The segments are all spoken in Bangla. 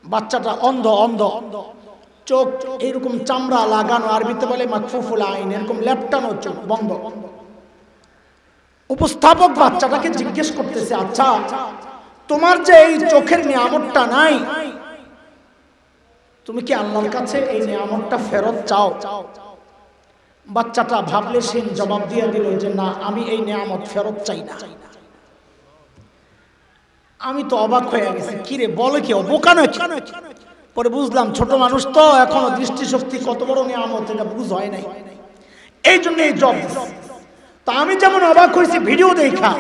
বাচ্চাটা অন্ধ অন্ধ চোখ এরকম চামড়া লাগানো, আরবিতে বলে মাকফুফুল আইন, এরকম লেপটানো চোখ বন্ধ। উপস্থাপক বাচ্চাটাকে জিজ্ঞেস করতেছে, আচ্ছা তোমার যে এই চোখের নিয়ামতটা নাই, তুমি কি আল্লাহর কাছে এই নিয়ামতটা ফেরত চাও? বাচ্চাটা ভাবলে সে জবাব দিয়ে দিল যে না, আমি এই নিয়ামত ফেরত চাই না। আমি তো অবাক হয়ে গেছি, কিরে বলে কি, বোকা নাকি? পরে বুঝলাম ছোট মানুষ তো, এখনো দৃষ্টিশক্তি কত বড় নিয়ামত এটা বুঝ হয় নাই, এই জন্য এই জব। তা আমি যেমন অবাক হয়েছি ভিডিও দেখা,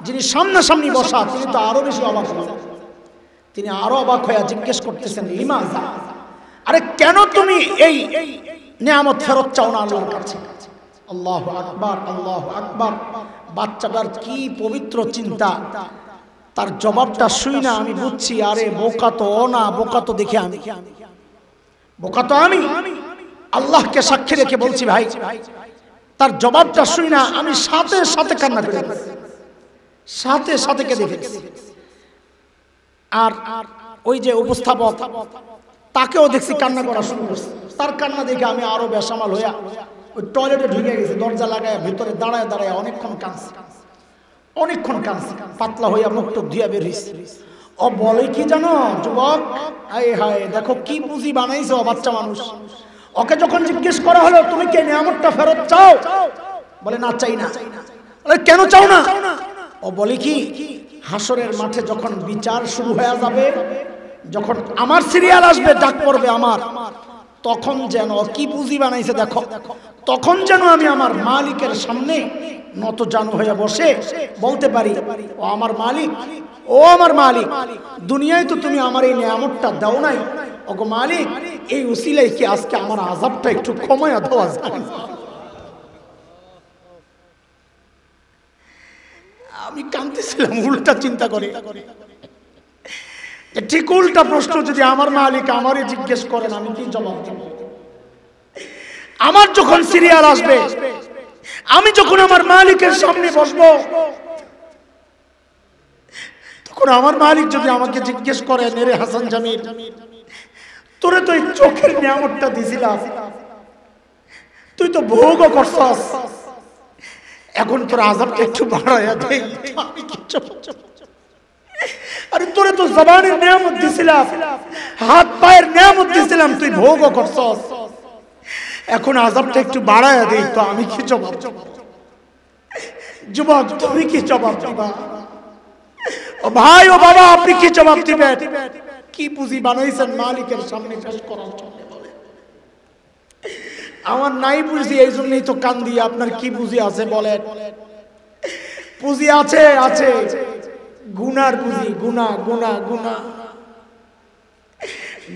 যিনি সামনাসামনি বসা তিনি তো আরো বেশি অবাক হয়েছেন। তিনি আরো অবাক হয়ে জিজ্ঞেস করতেছেন, লিমাজা, আরে কেন তুমি এই নিয়ামত ফেরত চাও না আল্লাহর কাছে? আল্লাহু আকবার, আল্লাহু আকবার। বাচ্চাটার কি পবিত্র চিন্তা, তার জবাবটা শুই না আমি বুঝছি, আরে বোকা তো ও না, বোকা তো দেখে আমি, বোকা তো আমি। আল্লাহকে সাক্ষী রেখে বলছি ভাই, তার জবাবটা শুই না আমি সাথে সাথে কান্না করে সাথে সাথে কেঁদে ফেলেছি। আর ওই যে উপস্থাপক, তাকেও দেখছি কান্না করা শুরু করছে। তার কান্না দেখে আমি আরো বেসামাল হইয়া ওই টয়লেটে ঢুকে গেছি, দরজা লাগায় ভিতরে দাঁড়ায় দাঁড়ায় অনেকক্ষণ কাঁদছি, অনেকক্ষণ কাঁদছি, পাতলা হইয়া মুখটা ধুয়া বের হইছে। ও বলে কি জানো যুবক, হায় হায় দেখো কি পুঁজি বানাইছে ও বাচ্চা মানুষ। ওকে যখন জিজ্ঞেস করা হলো তুমি কি নিয়ামতটা ফেরত চাও, বলে না চাই না। বলে কেন চাও না? ও বলে কি, হাসরের মাঠে যখন বিচার শুরু হয়ে যাবে, যখন আমার সিরিয়াল আসবে, ডাক পড়বে আমার, তখন যেন, কি পুঁজি বানাইছে দেখো, তখন যেন আমি আমার মালিকের সামনে নত জানু হয়ে বসে বলতে পারি, ও আমার মালিক, ও আমার মালিক, দুনিয়ায় তো তুমি আমার এই নিয়ামতটা দাও নাই, ওগো মালিক এই উসিলায় কি আজকে আমার আযাবটা একটু কমায়া দেওয়া যায়? আমি কাঁদতেছিলাম উল্টা চিন্তা করে, ঠিক উল্টা প্রশ্ন যদি আমার মালিক আমারই জিজ্ঞেস করেন আমি কি জবাব দেব? আমার যখন সিরিয়াল আসবে, আমি যখন আমার মালিকের সামনে বসবো, তখন আমার মালিক যদি আমাকে জিজ্ঞেস করেন, রে হাসান জামিল, তোরে তো এই চোখের নিয়ামতটা দিছিলাম, তুই তো ভোগও করছস, এখন তোর আযাবটা একটু বাড়ায়া দে, আমি কি জবাব দেব? আরে তোরে তো জবানের নিয়ামত দিছিলাম, হাত পায়ের নিয়ামত দিছিলাম, তুই ভোগও করছস, এখন আযাবটা একটু বাড়ায়া দেই, তো আমি কি জবাব দেব? যুবক তুমি কি জবাব দিবা? ও ভাই, ও বাবা, আপনি কি জবাব দিবেন? কি পুঁজি বানাইছেন মালিকের সামনে পেশ করার জন্য? বলে আমার নাই পুঁজি, এই জন্যই তো কান্দি। আপনার কি পুঁজি আছে বলেন? পুঁজি আছে, আছে গুনার পুঁজি, গুনাহ, গুনাহ, গুনাহ,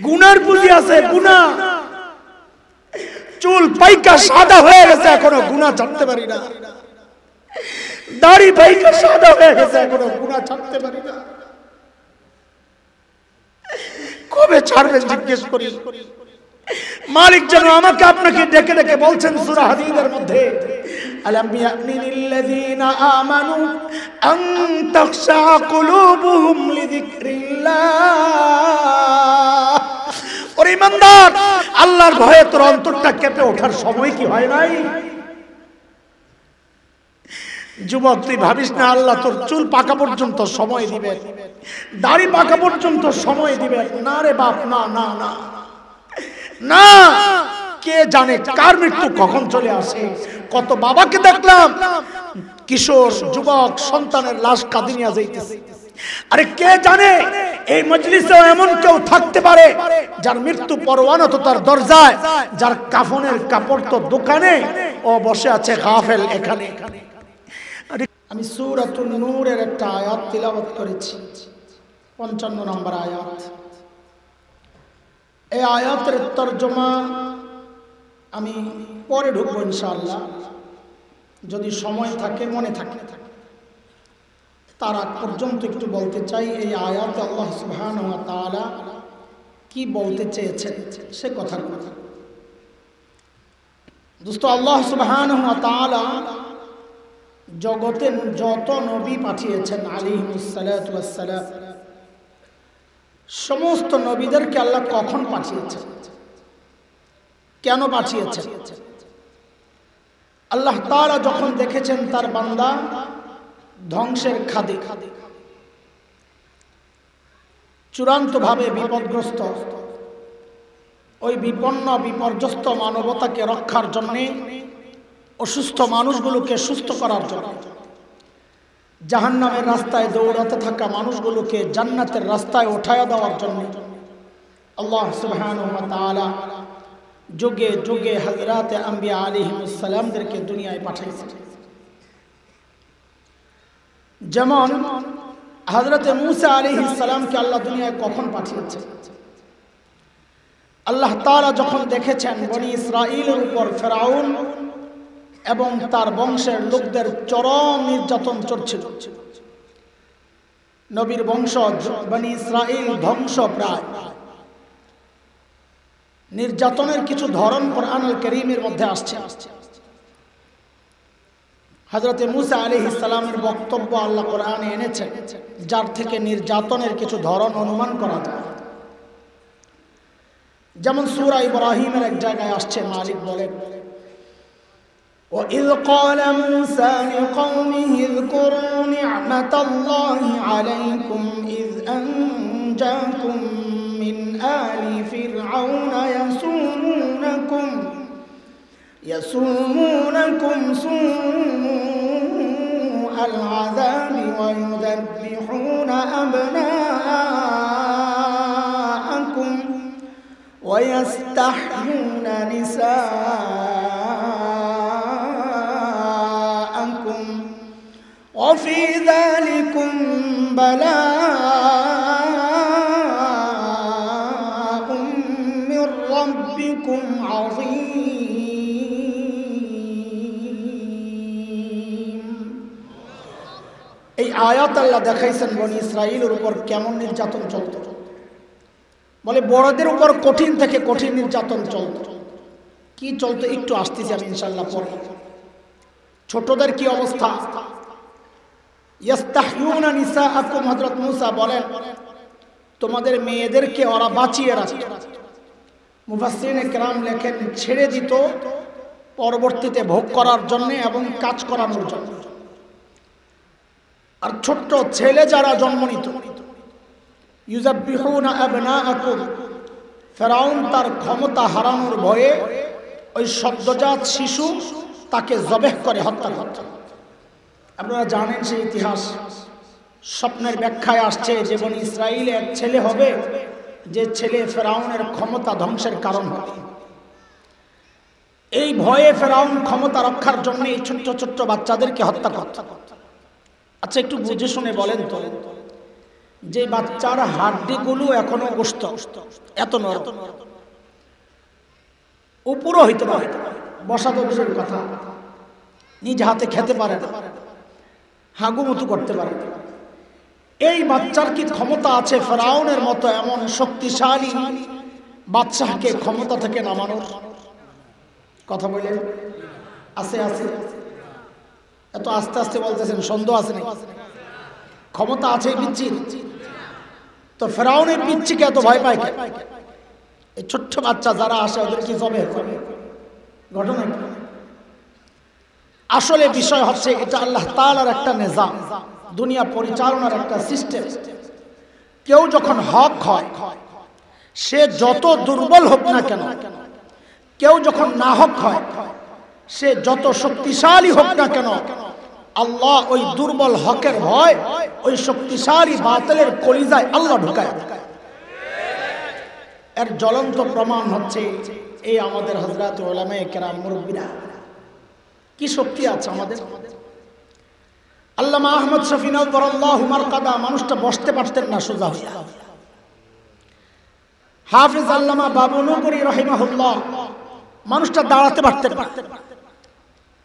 গুনার পুঁজি আছে, গুনাহ। চুল পাইকা সাদা হয়ে গেছে, এখনো গুনাহ ছাড়তে পারি না। দাড়ি পাইকা সাদা হয়ে গেছে, এখনো গুনাহ ছাড়তে পারি না। কবে ছাড়বেন জিজ্ঞেস করি। মালিক যেন আমাকে আপনাকে ডেকে ডেকে বলছেন সূরা হাদীদের মধ্যে, আলাম ইয়ামিনিল্লাযীনা আমানু আন তাখশা কুলুবুহুম লিযিকরিল্লাহ। ওরে ইমানদার, আল্লাহর ভয়ে তোর অন্তরটা কেঁপে ওঠার সময় কি হয় নাই? যুবক তুই ভাবিস না আল্লাহ তোর চুল পাকা পর্যন্ত সময় দিবে, দাড়ি পাকা পর্যন্ত সময় দিবে, না রে বাপ, না না না না। কে জানে কার মৃত্যু কখন চলে আসে। কত বাবাকে দেখলাম কিশোর যুবক সন্তানের লাশ কাঁধে নিয়ে যাইতেছে। আরে কে জানে এই মজলিসেও এমন কেউ থাকতে পারে যার মৃত্যু পরোয়ানা তো তার দরজায়, যার কাফনের কাপড় তো দোকানে, ও বসে আছে গাফেল এখানে। আমি সূরাতুন নূরের একটা আয়াত তিলাওয়াত করেছি, 55 নম্বর আয়াত। এই আয়াতের তরজমা আমি পরে ঢুকবো ইনশাআল্লাহ, যদি সময় থাকে, মনে থাকে। তার আগ পর্যন্ত একটু বলতে চাই এই আয়াতে আল্লাহ সুবহানাহু ওয়া তাআলা কি বলতে চেয়েছেন সে কথাগুলো। দোস্ত, আল্লাহ সুবহানাহু ওয়া তাআলা জগতে যত নবী পাঠিয়েছেন আলাইহিমুস সালাতু ওয়াস সালাম, সমস্ত নবীদেরকে আল্লাহ কখন পাঠিয়েছেন, কেন পাঠিয়েছেন? আল্লাহ তাআলা যখন দেখেছেন তার বান্দা ধ্বংসের খাদে, চূড়ান্তভাবে বিপদগ্রস্ত, ওই বিপন্ন বিপর্যস্ত মানবতাকে রক্ষার জন্যে, অসুস্থ মানুষগুলোকে সুস্থ করার জন্য, জাহান্নামের রাস্তায় দৌড়াতে থাকা মানুষগুলোকে জান্নাতের রাস্তায় উঠায়া দেওয়ার জন্য আল্লাহ সুবহানাহু ওয়া তাআলা যুগে যুগে হযরত আম্বিয়া আলাইহিস সালামদেরকে দুনিয়ায় পাঠিয়েছেন। যেমন হযরত মূসা আলাইহিস সালামকে আল্লাহ দুনিয়ায় কখন পাঠিয়েছেন? আল্লাহ তাআলা যখন দেখেছেন বনি ইসরাঈলের উপর ফেরাউন এবং তার বংশের লোকদের চরম নির্যাতন চলছিল, নবীর বংশ বনি ইসরাঈল ধ্বংস প্রায়, নির্যাতনের কিছু ধরন কোরআনুল কারীমের মধ্যে আসছে। হযরত মূসা আলাইহিস সালামের বক্তব্য আল্লাহ কোরআনে এনেছেন, যার থেকে নির্যাতনের কিছু ধরন অনুমান করা যায়। যেমন সূরা ইব্রাহিমের এক জায়গায় আসছে, মালিক বলেন وَإِذْ قَالَ مُوسَى لِقَوْمِهِ اذْكُرُوا نِعْمَةَ اللَّهِ عَلَيْكُمْ إِذْ أَنْجَاكُمْ مِنْ آلِ فِرْعَوْنَ يَسُومُونَكُمْ سُوءَ الْعَذَابِ وَيُذَبِّحُونَ أَبْنَاءَكُمْ وَيَسْتَحْيُونَ نِسَاءَكُمْ وَفِي ذَلِكُمْ بَلَاءٌ مِّن رَّبِّكُمْ عَظِيمٌ। এই আয়াত আল্লাহ দেখাইছেন বনি ইসরাঈলের উপর কেমন নির্যাতন চলত। বলে বড়দের উপর কঠিন থেকে কঠিন নির্যাতন চলত। কি চলতো একটু আসতেছি আমি ইনশাআল্লাহ পরে। ছোটদের কি অবস্থা? ইস্তাহয়ুনা নিসাআকুম, হযরত মূসা বলেন তোমাদের মেয়েদেরকে ওরা বাঁচিয়ে রাখত। মুফাসসিরিনে কেরাম লেখেন ছেড়ে দিত পরবর্তীতে ভোগ করার জন্য এবং কাজ করানোর জন্য। আর ছোট্ট ছেলে যারা জন্ম নিত, ইউযাব্বিহুনা আবনাআকুম, ফেরাউন তার ক্ষমতা হারানোর ভয়ে ওই সদ্যজাত শিশু তাকে জবেহ করে হত্যা করত। আপনারা জানেন সেই ইতিহাস, স্বপ্নের ব্যাখ্যায় আসছে যে বনি ইসরাঈলে এক ছেলে হবে, যে ছেলে ফেরাউনের ক্ষমতা ধ্বংসের কারণ হবে। এই ভয়ে ফেরাউন ক্ষমতা রক্ষার জন্য এই ছোট্ট ছোট্ট বাচ্চাদেরকে হত্যা করত। আচ্ছা একটু বুঝে শুনে বলেন তো, যে বাচ্চার হাড্ডিগুলো এখনো গোস্ত, এত নরম, উপরও হইতে পারে, বসা তো দূরের কথা, নিজ হাতে খেতে পারে না, হাগুমুতু করতে পারে। এই বাচ্চার কি ক্ষমতা আছে ফেরাউনের মতো এমন শক্তিশালী বাদশাহকে ক্ষমতা থেকে নামানোর? কথা বলেন আছে? আছে? এত আস্তে আস্তে বলতেছেন, সন্দেহ আছে নাকি? ক্ষমতা আছে এই পিচ্চির? তো ফেরাউনের পিচ্চিকে এত ভয় পায় কেন? এই ছোট্ট বাচ্চা যারা আসে ওদের কি জবে হবে? ঘটনা কি? আসলে বিষয় হচ্ছে এটা আল্লাহ তাআলার একটা নিজাম, দুনিয়া পরিচালনার একটা সিস্টেম। কেউ যখন হক হয়, সে যত দুর্বল হোক না কেন, কেউ যখন না হক হয়, সে যত শক্তিশালী হোক না কেন, আল্লাহ ওই দুর্বল হকের ভয় ওই শক্তিশালী বাতিলের কলিজায় আল্লাহ ঢুকায়। এর জ্বলন্ত প্রমাণ হচ্ছে এই আমাদের হযরত উলামায়ে কেরাম, মুরব্বিরা, কি শক্তি আছে আমাদের। আল্লামা আহমদ শফী নওয়ারাল্লাহু মারকাদা মানুষটা বসতে পারতেন না সোজা হইয়া। হাফেজ আল্লামা বাবু নগরী রাহিমাহুল্লাহ মানুষটা দাঁড়াতে পারতেন না,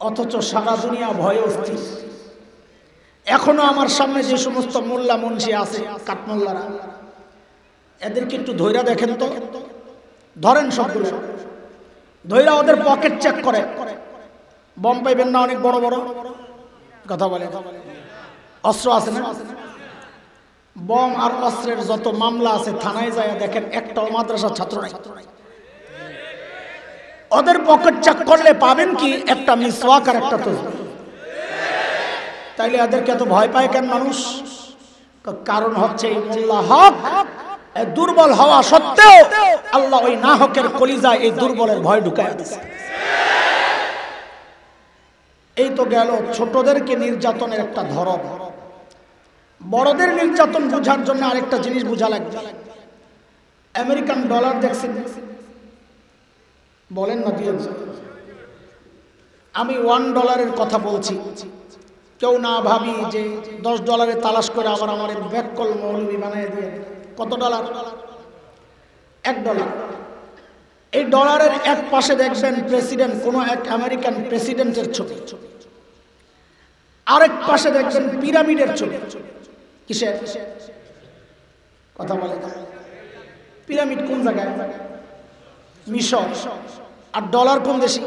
অথচ সারা দুনিয়া ভয়ে অস্থির। এখনো আমার সামনে যে সমস্ত মোল্লা মুন্সি আছে, কাঠমোল্লারা, এদেরকে একটু ধৈর্য দেখেন তো, ধরেন সবগুলো ধৈর্য, ওদের পকেট চেক করে, বম পাইবেন না অনেক বড় বড়, কথা বলে, অস্ত্র আছে না? বম আর অস্ত্রের যত মামলা আছে থানায় যায় দেখেন একটাও মাদ্রাসার ছাত্র নাই। ওদের পকেট চেক করলে পাবেন কি একটা মিসওয়াক আর একটা তাসবিহ। তাইলে এদেরকে এত ভয় পায় কেন মানুষ? কারণ হচ্ছে এই মোল্লা হক দুর্বল হওয়া সত্ত্বেও আল্লাহ ওই না হকের কলিজায় এই দুর্বলের ভয় ঢুকায় দিয়েছে। এই তো গেল ছোটদেরকে নির্যাতনের একটা ধরন। বড়দের নির্যাতন বোঝার জন্য আরেকটা জিনিস বোঝা লাগবে। আমেরিকান ডলার দেখছেন? বলেন না দিয়ে আমি $1 কথা বলছি, কেউ না ভাবি যে $10 তালাশ করে আবার আমার ব্যাককল মৌলবী বানিয়ে দিয়ে। কত ডলার? $1। এই ডলারের এক পাশে দেখবেন প্রেসিডেন্ট, কোন এক আমেরিকান প্রেসিডেন্টের ছবি, আরেক পাশে দেখবেন পিরামিডের ছবি। কিসের কথা বলে? পিরামিড কোন জায়গায়? মিশর। আর ডলার কোন দেশে?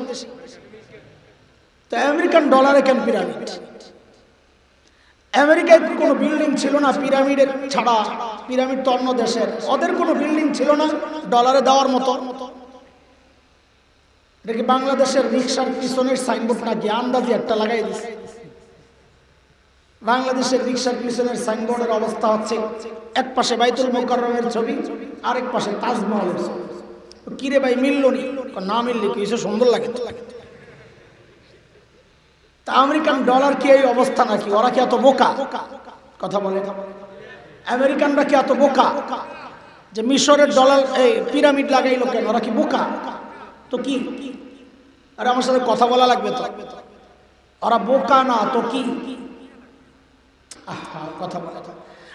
তো আমেরিকান ডলারে কেন পিরামিড? আমেরিকায় কোনো বিল্ডিং ছিল না পিরামিডের ছাড়া, পিরামিড তো অন্য দেশের, ওদের কোনো বিল্ডিং ছিল না ডলারে দেওয়ার মতো। এটা কি বাংলাদেশের রিক্সার পিছনের সাইনবোর্ড নাকি? আন্দাজি একটা লাগাই দিচ্ছে। বাংলাদেশের রিক্সার পিছনের সাইনবোর্ডের অবস্থা হচ্ছে এক পাশে বাইতুল মুকাররমের ছবি, আরেক পাশে তাজমহলের ছবি। কিরে ভাই মিললো নি? না মিললে কি এসে সুন্দর লাগে? তা আমেরিকান ডলার কি এই অবস্থা নাকি? ওরা কি এত বোকা? কথা বলে আমেরিকানরা কি এত বোকা যে মিশরের ডলার এই পিরামিড লাগাইলো কেন? ওরা কি বোকা? তো কি? আরে আমার সাথে কথা বলা লাগবে তো। ওরা বোকা না তো কি? কথা বলে।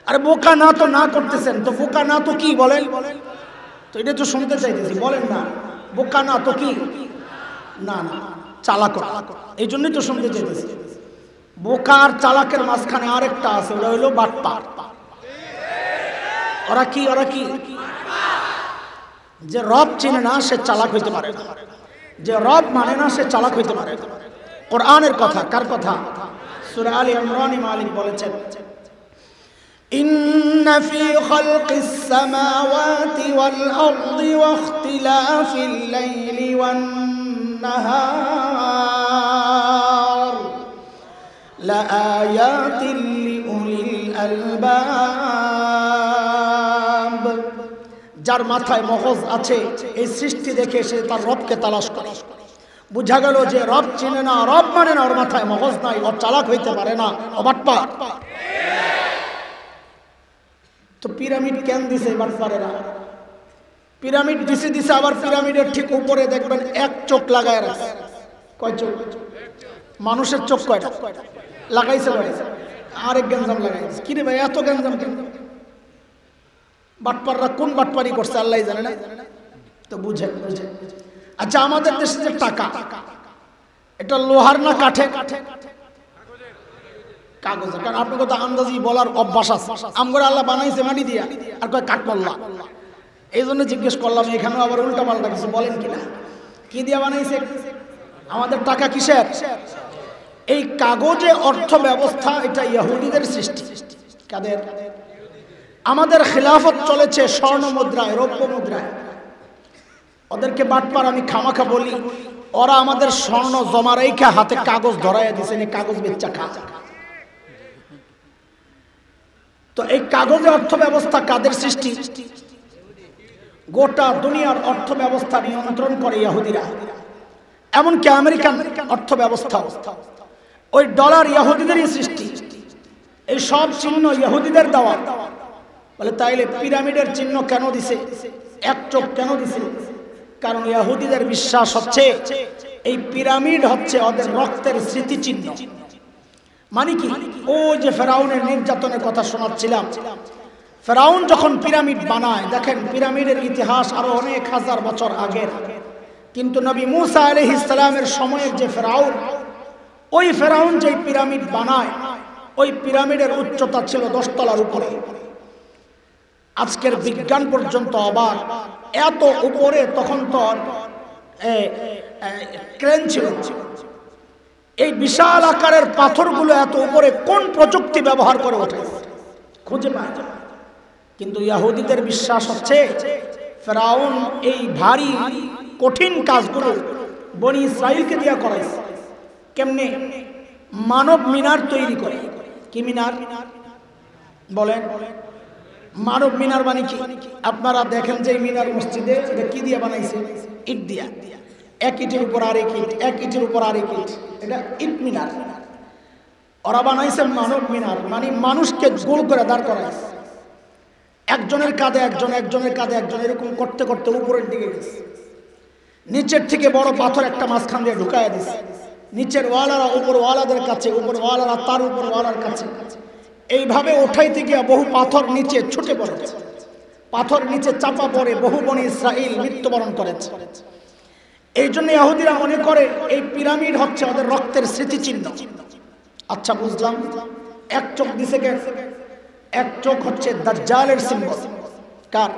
আরে বোকা না তো না করতেছেন, তো বোকা না তো কি বলেন? তো এটা তো শুনতে চাইতেছি, বলেন না। বোকা না তো কি? না না, চালাক। এই জন্যই তো শুনতে চাইতেছি। বোকা আর চালাকের মাঝখানে আরেকটা আছে, ওটা হইলো বাটপার। ওরা কি? ওরা কি? যে রব চিনে না সে চালাক হইতে পারে না, যে রব মানে না সে চালাক হইতে পারে না। কোরআনের কথা। কার কথা? সূরা আলে ইমরান মালিক বলেছেন, ইন্না ফি খালকিস সামাওয়াতি ওয়াল আরদি ওয়া ইখতিলাফিল লাইলি ওয়ান নাহার লাআয়াতিন লিউলিল আলবাব। যার মাথায় মগজ আছে এই সৃষ্টি দেখে সে তার রবকে তালাশ করে। বুঝা গেল যে রব চিনে না, রব মানে না, ওর মাথায় মগজ নাই, ও চালাক হইতে পারে না, ও বাটপার। তো পিরামিড কেন দিছে বাটপারেরা? পিরামিড দিছে আবার পিরামিডের ঠিক উপরে দেখবেন এক চোখ লাগায় রাখছে। কয় চোখ? মানুষের চোখ কয়টা লাগাইছে? আরেক গেঞ্জাম লাগাইছে। কিরে ভাই এত গেঞ্জাম কেন? বাটপাররা কোন বাটপারি করছে আল্লাহ জানে না। তো বুঝে। আচ্ছা, আমাদের দেশে যে টাকা, এটা লোহার না কাঠে? কাগজ। কারণ আপনাকে তো আন্দাজি বলার অভ্যাস আছে। আমগরে আল্লাহ বানাইছে মাটি দিয়া, আর কয় কাঠ মোল্লা। এই জন্য জিজ্ঞেস করলাম, এখানেও আবার উল্টা পাল্টা কিছু বলেন কিনা। কি দিয়া বানাইছে? আমাদের টাকা কিসের? এই কাগজে অর্থ ব্যবস্থা, এটা ইহুদিদের সৃষ্টি। কাদের? আমাদের খিলাফত চলেছে স্বর্ণ মুদ্রায়, রৌপ্য মুদ্রায়। ওদেরকে বাটপার আমি খামাখা বলি, ওরা আমাদের স্বর্ণ জমা রেখে হাতে কাগজ ধরাইয়া দিয়েছেন, এই কাগজ বেচা খা। তো এই কাগজে অর্থ ব্যবস্থা কাদের সৃষ্টি? গোটা দুনিয়ার অর্থ ব্যবস্থা নিয়ন্ত্রণ করে ইহুদিরা। এমনকি আমেরিকান অর্থ ব্যবস্থা, ওই ডলার ইহুদিদেরই সৃষ্টি। এই সব চিহ্ন ইহুদিদের দেওয়া। বলে তাইলে পিরামিডের চিহ্ন কেন দিছে? এক চোখ কেন দিছে? কারণ ইহুদিদের বিশ্বাস হচ্ছে এই পিরামিড হচ্ছে ওদের রক্তের স্মৃতিচিহ্ন। মানে কি? ও যে ফেরাউনের নির্যাতনের কথা শোনাচ্ছিলাম, ফেরাউন যখন পিরামিড বানায়, দেখেন পিরামিডের ইতিহাস আরো অনেক হাজার বছর আগের। কিন্তু নবী মুসা আলাইহিস সালামের সময়ের যে ফেরাউন, ওই ফেরাউন যে পিরামিড বানায়, ওই পিরামিডের উচ্চতা ছিল 10 তলার উপরে। আজকের বিজ্ঞান পর্যন্ত অবাক, এত উপরে তখন তো ক্রেন ছিল। এই বিশাল আকারের পাথরগুলো এত উপরে কোন প্রযুক্তি ব্যবহার করে ওঠে খুঁজে পায়। কিন্তু ইহুদিদের বিশ্বাস হচ্ছে ফেরাউন এই ভারী কঠিন কাজগুলো বনি ইসরাইলকে দিয়া করাইছে। কেমনে? মানব মিনার তৈরি করে। কি মিনার বলেন? মানব মিনার মানে কি? আপনারা দেখেন যে মিনার মসজিদে এটা কি দিয়ে বানাইছে? ইট দিয়া। এক ইটের উপর আরেক ইট, এক ইটের উপর আরেক ইট, এটা ইট মিনার। ওরা বানাইছে মানব মিনার, মানে মানুষকে গোল করে দাঁড় করাইছে। একজনের কাঁধে একজন, একজনের কাঁধে একজন, এরকম করতে করতে উপরের দিকে গেছে। নিচের থেকে বড় পাথর একটা মাঝখান দিয়ে ঢুকাইয়া দিছে। নিচের ওয়ালারা উপর ওয়ালাদের কাছে, উপর ওয়ালারা তার উপর ওয়ালার কাছে। এইভাবে উঠাইতে গিয়া বহু পাথর নিচে ছুটে পড়েছে। পাথর নিচে চাপা পড়ে বহু বনি ইসরাইল মৃত্যুবরণ করেছে। এই জন্য ইহুদিরা মনে করে এই পিরামিড হচ্ছে ওদের রক্তের স্মৃতিচিহ্ন। আচ্ছা বুঝলাম। এক চোখ দিছে কে? এক চোখ হচ্ছে দাজ্জালের সিম্বল। কার?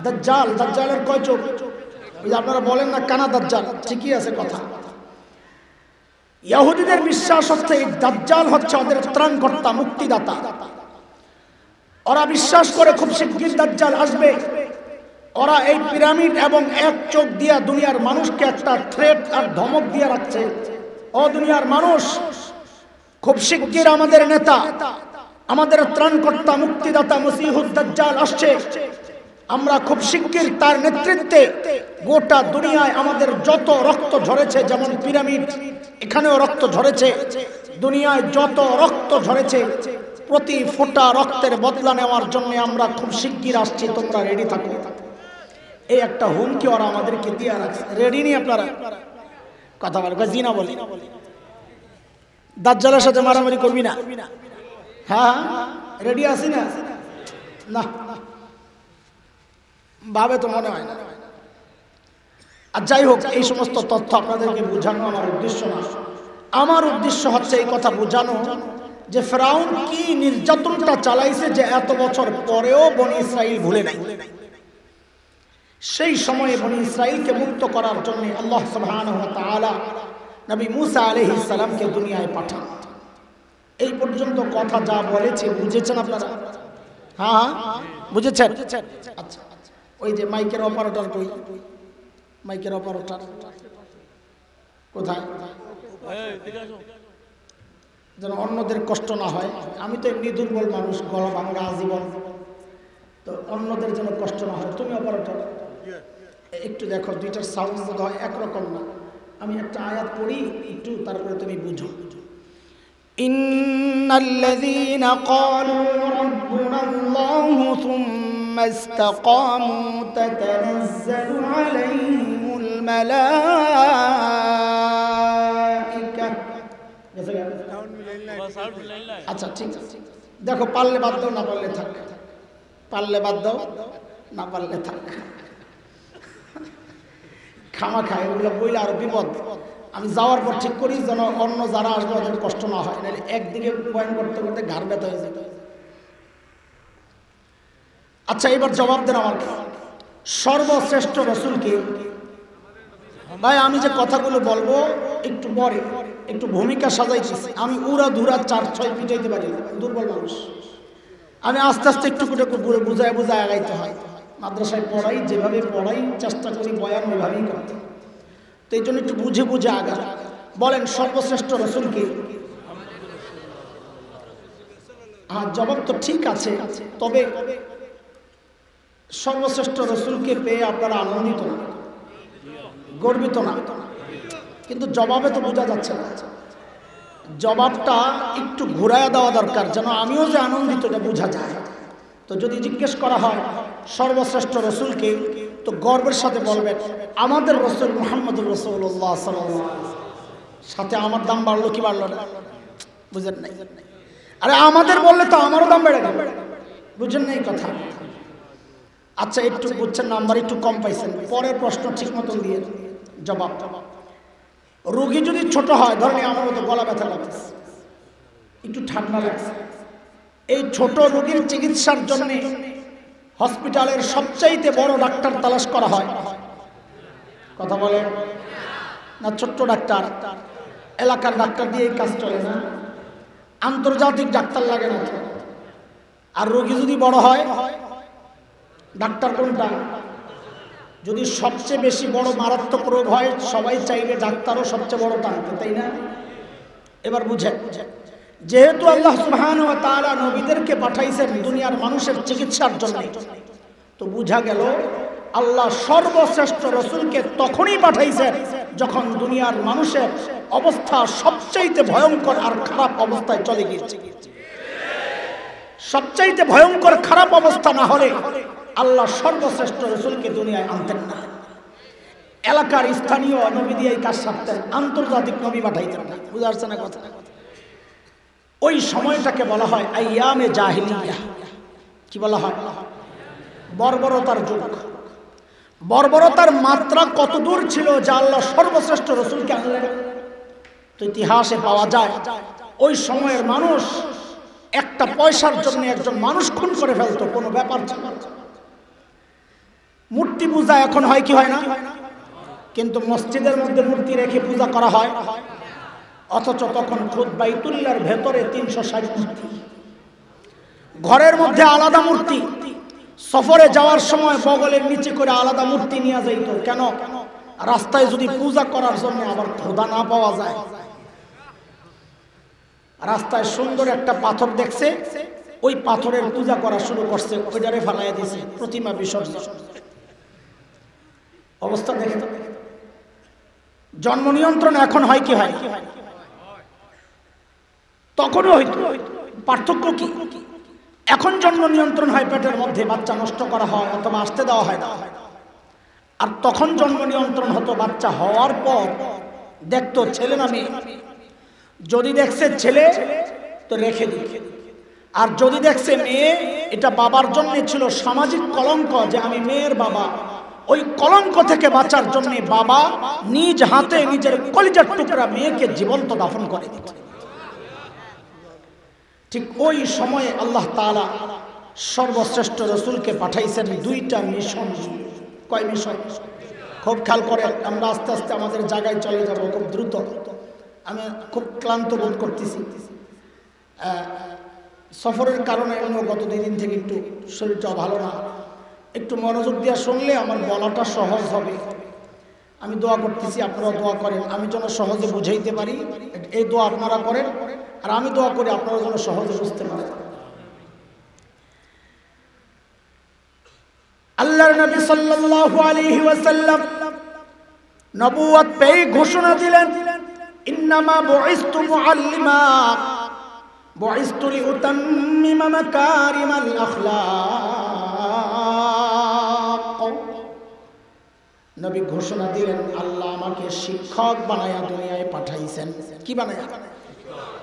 দাজ্জাল। দাজ্জালের কয় চোখ? ওই যে আপনারা বলেন না কানা দাজ্জাল, ঠিকই আছে কথা। ইহুদিদের বিশ্বাস হচ্ছে এই দাজ্জাল হচ্ছে ওদের ত্রাণকর্তা, মুক্তিদাতা। ওরা বিশ্বাস করে খুব শিগগির দাজ্জাল আসবে। ওরা এই পিরামিড এবং এক চোখ দিয়া দুনিয়ার মানুষকে একটা থ্রেট আর ধমক দিয়ে রাখছে। ও দুনিয়ার মানুষ, খুব শিগগির আমাদের নেতা, আমাদের ত্রাণকর্তা, মুক্তিদাতা মসিহুদ দাজ্জাল আসছে। আমরা খুব শিগগির তার নেতৃত্বে গোটা দুনিয়ায় আমাদের যত রক্ত ঝরেছে, যেমন পিরামিড এখানেও রক্ত ঝরেছে, দুনিয়ায় যত রক্ত ঝরেছে প্রতি ফোঁটা রক্তের বদলা নেওয়ার জন্য আমরা খুব শিগগির আসছি, তোমরা রেডি থাকো। এই একটা হুমকি ওরা আমাদেরকে দিয়ে রাখছে। রেডি নেই আপনারা? কথা বলবে জি না বলি? দাজ্জালের সাথে মারামারি করবি না? হ্যাঁ রেডি আছি না? না ভাবে তো মনে হয় না। আর যাই হোক, এই সমস্ত তথ্য আপনাদেরকে বোঝানো আমার উদ্দেশ্য না। আমার উদ্দেশ্য হচ্ছে এই কথা বোঝানো যে ফেরাউন কি নির্যাতনটা চালাইছে, যে এত বছর পরেও বনি ইসরাইল ভুলে নাই। সেই সময়ে বনি ইসরাইলকে মুক্ত করার জন্য আল্লাহ সুবহানাহু ওয়া তাআলা নবী মুসা আলাইহিস সালামকে দুনিয়ায় পাঠান। এই পর্যন্ত কথা যা বলেছে বুঝেছেন আপনারা? হ্যাঁ বুঝেছেন? আচ্ছা, ওই যে মাইকের অপারেটর কই? মাইকের অপারেটর কোথায়? যেন অন্যদের কষ্ট না হয়। আমি তো এমনি দুর্বল মানুষ, গলা ভাঙা আজীবন, তো অন্যদের যেন কষ্ট না হয়। তুমি অপারেটর একটু দেখো, দুইটার সাউন্ড বোধ হয় একরকম না। আমি একটা আয়াত পড়ি একটু, তারপরে তুমি বুঝো। ইন্নাল্লাযীনা ক্বালু রাব্বুনাল্লাহু সুম্মা ইসতাকামু তাতানাজ্জালু আলাইহিমুল মালায়েকা। আচ্ছা ঠিক আছে, দেখো পারলে বাদ দাও, না পারলে থাক। পারলে বাদ দাও, না পারলে থাক। খামা খায় ওগুলো বইলে আরো বিপদ। আমি যাওয়ার পর ঠিক করি যেন অন্য যারা আসবে ওদের কষ্ট না হয়, নাহলে একদিকে পয়েন্ট করতে করতে ঘাড় ব্যথা হয়ে যেত। আচ্ছা এবার জবাব দেন আমাকে, সর্বশ্রেষ্ঠ রসুলকে? ভাই আমি যে কথাগুলো বলবো একটু পরে একটু ভূমিকা সাজাইতেছি। আমি উড়া ধুরা 4-6 পিটাইতে পারি না, দুর্বল মানুষ। আমি আস্তে আস্তে একটু বুঝায় বুঝায় আগাইতে হয়। মাদ্রাসায় পড়াই, যেভাবে পড়াই চেষ্টা করি বয়ান ওইভাবেই করতে। তো এই জন্য একটু বুঝে বুঝে আগা। বলেন সর্বশ্রেষ্ঠ রসুলকে? হ্যাঁ জবাব তো ঠিক আছে, তবে সর্বশ্রেষ্ঠ রসুলকে পেয়ে আপনারা আনন্দিত না, গর্বিত না? কিন্তু জবাবে তো বোঝা যাচ্ছে না। জবাবটা একটু ঘুরাইয়া দেওয়া দরকার, যেন আমিও যে আনন্দিত এটা বোঝা যায়। তো যদি জিজ্ঞেস করা হয় সর্বশ্রেষ্ঠ রসুলকে, তো গর্বের সাথে বলবেন আমাদের রসুল মুহাম্মদুর রাসূলুল্লাহ সাল্লাল্লাহু আলাইহি ওয়াসাল্লাম। সাথে আমার দাম বাড়লো কি বাড়লো না? বুঝেন নাই? আরে আমাদের বললে তো আমারও দাম বেড়ে গেল, বুঝেন নাই কথা? আচ্ছা একটু বুঝছেন, নাম্বার একটু কম পাইছেন। পরের প্রশ্ন ঠিক মতন দিয়ে জবাব। রোগী যদি ছোট হয়, ধরেন আমার মতো গলা ব্যথা লাগছে, একটু ঠান্ডা লাগছে, এই ছোট রোগীর চিকিৎসার জন্য হসপিটালের সবচাইতে বড় ডাক্তার তালাশ করা হয়। কথা বলেন না? ছোট্ট ডাক্তার, এলাকার ডাক্তার দিয়ে কাজ চলে না, আন্তর্জাতিক ডাক্তার লাগে না। আর রোগী যদি বড় হয়, ডাক্তার কোনটা? যদি সবচেয়ে বেশি বড় মারাত্মক রোগ হয়, সবাই চাইবে ডাক্তারও সবচেয়ে বড় টানতে, তাই না? এবার বুঝেন, যেহেতু আল্লাহ সুবহানাহু ওয়া তাআলা নবীদেরকে পাঠাইছেন দুনিয়ার মানুষের চিকিৎসার জন্য, তো বুঝা গেল আল্লাহ সর্বশ্রেষ্ঠ রাসূলকে তখনই পাঠাইছেন যখন দুনিয়ার মানুষের অবস্থা সবচাইতে ভয়ঙ্কর আর খারাপ অবস্থায় চলে গিয়েছে। সবচাইতে ভয়ঙ্কর খারাপ অবস্থা না হলে আল্লাহ সর্বশ্রেষ্ঠ রাসূলকে দুনিয়ায় আনতেন না। এলাকার স্থানীয় নবী দিয়েই কাজ সারতেন, আন্তর্জাতিক নবী পাঠাইতেন না। বুঝা যাচ্ছে না কথা? ওই সময়টাকে বলা হয় আইয়ামে জাহিলিয়া। কি বলা হয়? বর্বরতার যুগ। বর্বরতার মাত্রা কত দূর ছিল যা আল্লাহ সর্বশ্রেষ্ঠ রাসূলকে আনলেন। তো ইতিহাসে পাওয়া যায় ওই সময়ের মানুষ একটা পয়সার জন্য একজন মানুষ খুন করে ফেলতো, কোনো ব্যাপার ছিল না। মূর্তি পূজা এখন হয় কি হয় না? কিন্তু মসজিদের মধ্যে মূর্তি রেখে পূজা করা হয়, অথচ তখন খুদ বাইতুল্লাহর ভেতরে 360 মূর্তি, ঘরের মধ্যে আলাদা মূর্তি, সফরে যাওয়ার সময় বগলের নিচে করে আলাদা মূর্তি নিয়ে যাইত। কেন? রাস্তায় যদি পূজা করার জন্য আবার খোদা না পাওয়া যায়। রাস্তায় সুন্দর একটা পাথর দেখছে, ওই পাথরের পূজা করা শুরু করছে, ওইটারে ফালাইয়া দিছে, প্রতিমা বিসর্জন। অবস্থা দেখে। জন্ম নিয়ন্ত্রণ এখন হয় কি হয়? তখনও হইতো। পার্থক্য কি? এখন জন্ম নিয়ন্ত্রণ হয় পেটের মধ্যে, বাচ্চা নষ্ট করা হয় অথবা আসতে দেওয়া হয় না। আর তখন জন্ম নিয়ন্ত্রণ হতো বাচ্চা হওয়ার পর দেখতো ছেলে না মেয়ে। যদি দেখছে ছেলে তো রেখে দিত, আর যদি দেখছে মেয়ে, এটা বাবার জন্য ছিল সামাজিক কলঙ্ক যে আমি মেয়ের বাবা। ওই কলঙ্ক থেকে বাঁচার জন্য বাবা নিজ হাতে নিজের কলিজার টুকরা মেয়েকে জীবন্ত দাফন করে দিত। ঠিক ওই সময়ে আল্লাহ তাআলা সর্বশ্রেষ্ঠ রাসূলকে পাঠাইছেন দুইটা মিশন। কয় মিশন? খুব খেয়াল করে, আমরা আস্তে আস্তে আমাদের জায়গায় চলে যাব খুব দ্রুত। আমি খুব ক্লান্ত বোধ করতেছি, সফরের কারণে গত 2 দিন থেকে একটু শরীরটা ভালো না। একটু মনোযোগ দিয়ে শুনলে আমার বলাটা সহজ হবে। আমি দোয়া করতেছি, আপনারা দোয়া করেন আমি যেন সহজে বুঝাইতে পারি। এই দোয়া আপনারা করেন, আর আমি দোয়া করি আপনারা যেন সহজে বুঝতে পারেন। আল্লাহর নবী সাল্লাল্লাহু আলাইহি ওয়াসাল্লাম নবুয়ত পেয়ে ঘোষণা দিলেন, ইন্নামা বুইসতু মুআল্লিমা বুইসতু লিউতাম্মিমা মাকারিমাল আখলাক। নবী ঘোষণা দিলেন, আল্লাহ আমাকে শিক্ষক বানায়া দুনিয়ায় পাঠাইছেন। কি বানায়া?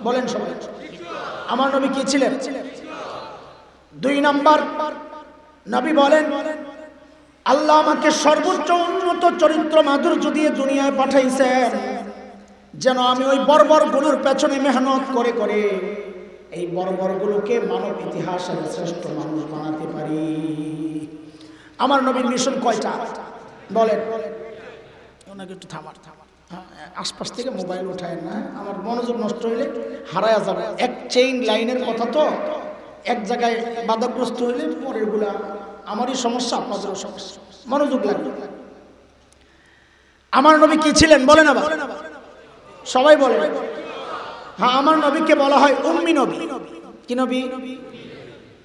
বলেন সবাই। আমার নবী কি ছিলেন? 2 নাম্বার, নবী বলেন, আল্লাহ আমাকে সর্বোচ্চ উন্নত চরিত্র মাধুর্য দিয়ে দুনিয়ায় পাঠাইছেন যেন আমি ওই বর্বরগুলোর পেছনে মেহনত করে করে এই বর্বরগুলোকে মানব ইতিহাসের শ্রেষ্ঠ মানুষ বানাতে পারি। আমার নবীর মিশন কয়টা বলেন? ওনাকে একটু থামার আশপাশ থেকে মোবাইল উঠায় না, আমার মনোযোগ নষ্ট হইলে হারায়া যাবে। এক চেইন লাইনের কথা তো, এক জায়গায় বাধাগ্রস্ত হইলে পরের গুলা আমারই সমস্যা, আপনাদেরও সমস্যা। মনোযোগ লাগবে। আমার নবী কি ছিলেন বলেন? আবার সবাই বলে। হ্যাঁ, আমার নবীকে বলা হয় উম্মি নবী। কি নবী?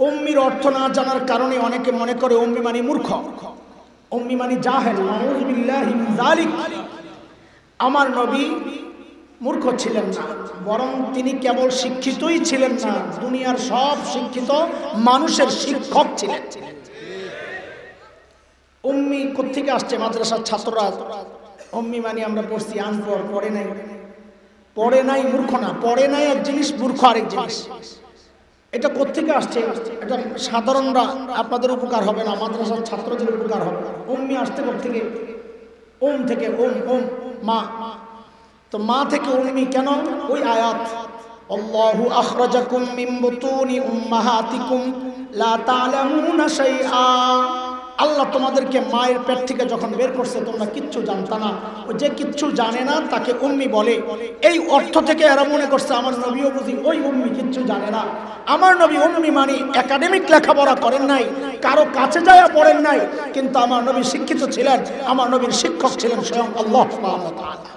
উম্মির অর্থ না জানার কারণে অনেকে মনে করে উম্মি মানে মূর্খ, উম্মি মানে জাহেল। নাউযু বিল্লাহি মিন যালিক। আমার নবী মূর্খ ছিলেন না, বরং তিনি কেবল শিক্ষিতই ছিলেন না, দুনিয়ার সব শিক্ষিত মানুষের শিক্ষক ছিলেন। উম্মি কোত্থেকে আসছে? মাদ্রাসার ছাত্ররা উম্মি মানে আমরা পড়ছি আনপড়, পড়ে নাই। পড়ে নাই মূর্খ না, পড়ে নাই এক জিনিস, মূর্খ আরেক জিনিস। এটা কোত্থেকে আসছে? এটা সাধারণরা আপনাদের উপকার হবে না, মাদ্রাসার ছাত্রদের উপকার হবে। উম্মি আসতে কোত্থেকে? ওম থেকে, ওম ওম মা। তো মা থেকে উম্মি কেন? ওই আয়াত, আল্লাহু আখরাজাকুম মিন বুতুনি উম্মাহাতিকুম লা তা'লামুনা শাইআ। আল্লাহ তোমাদেরকে মায়ের পেট থেকে যখন বের করছে তোমরা কিচ্ছু জানতা না, ও যে কিচ্ছু জানে না তাকে উম্মি বলে। এই অর্থ থেকে এরা মনে করছে আমার নবীও বুঝি ওই উম্মি কিচ্ছু জানে না। আমার নবী উম্মি মানে একাডেমিক লেখাপড়া করেন নাই, কারো কাছে যায় পড়েন নাই, কিন্তু আমার নবী শিক্ষিত ছিলেন, আমার নবীর শিক্ষক ছিলেন স্বয়ং আল্লাহ সুবহানাহু ওয়া তাআলা।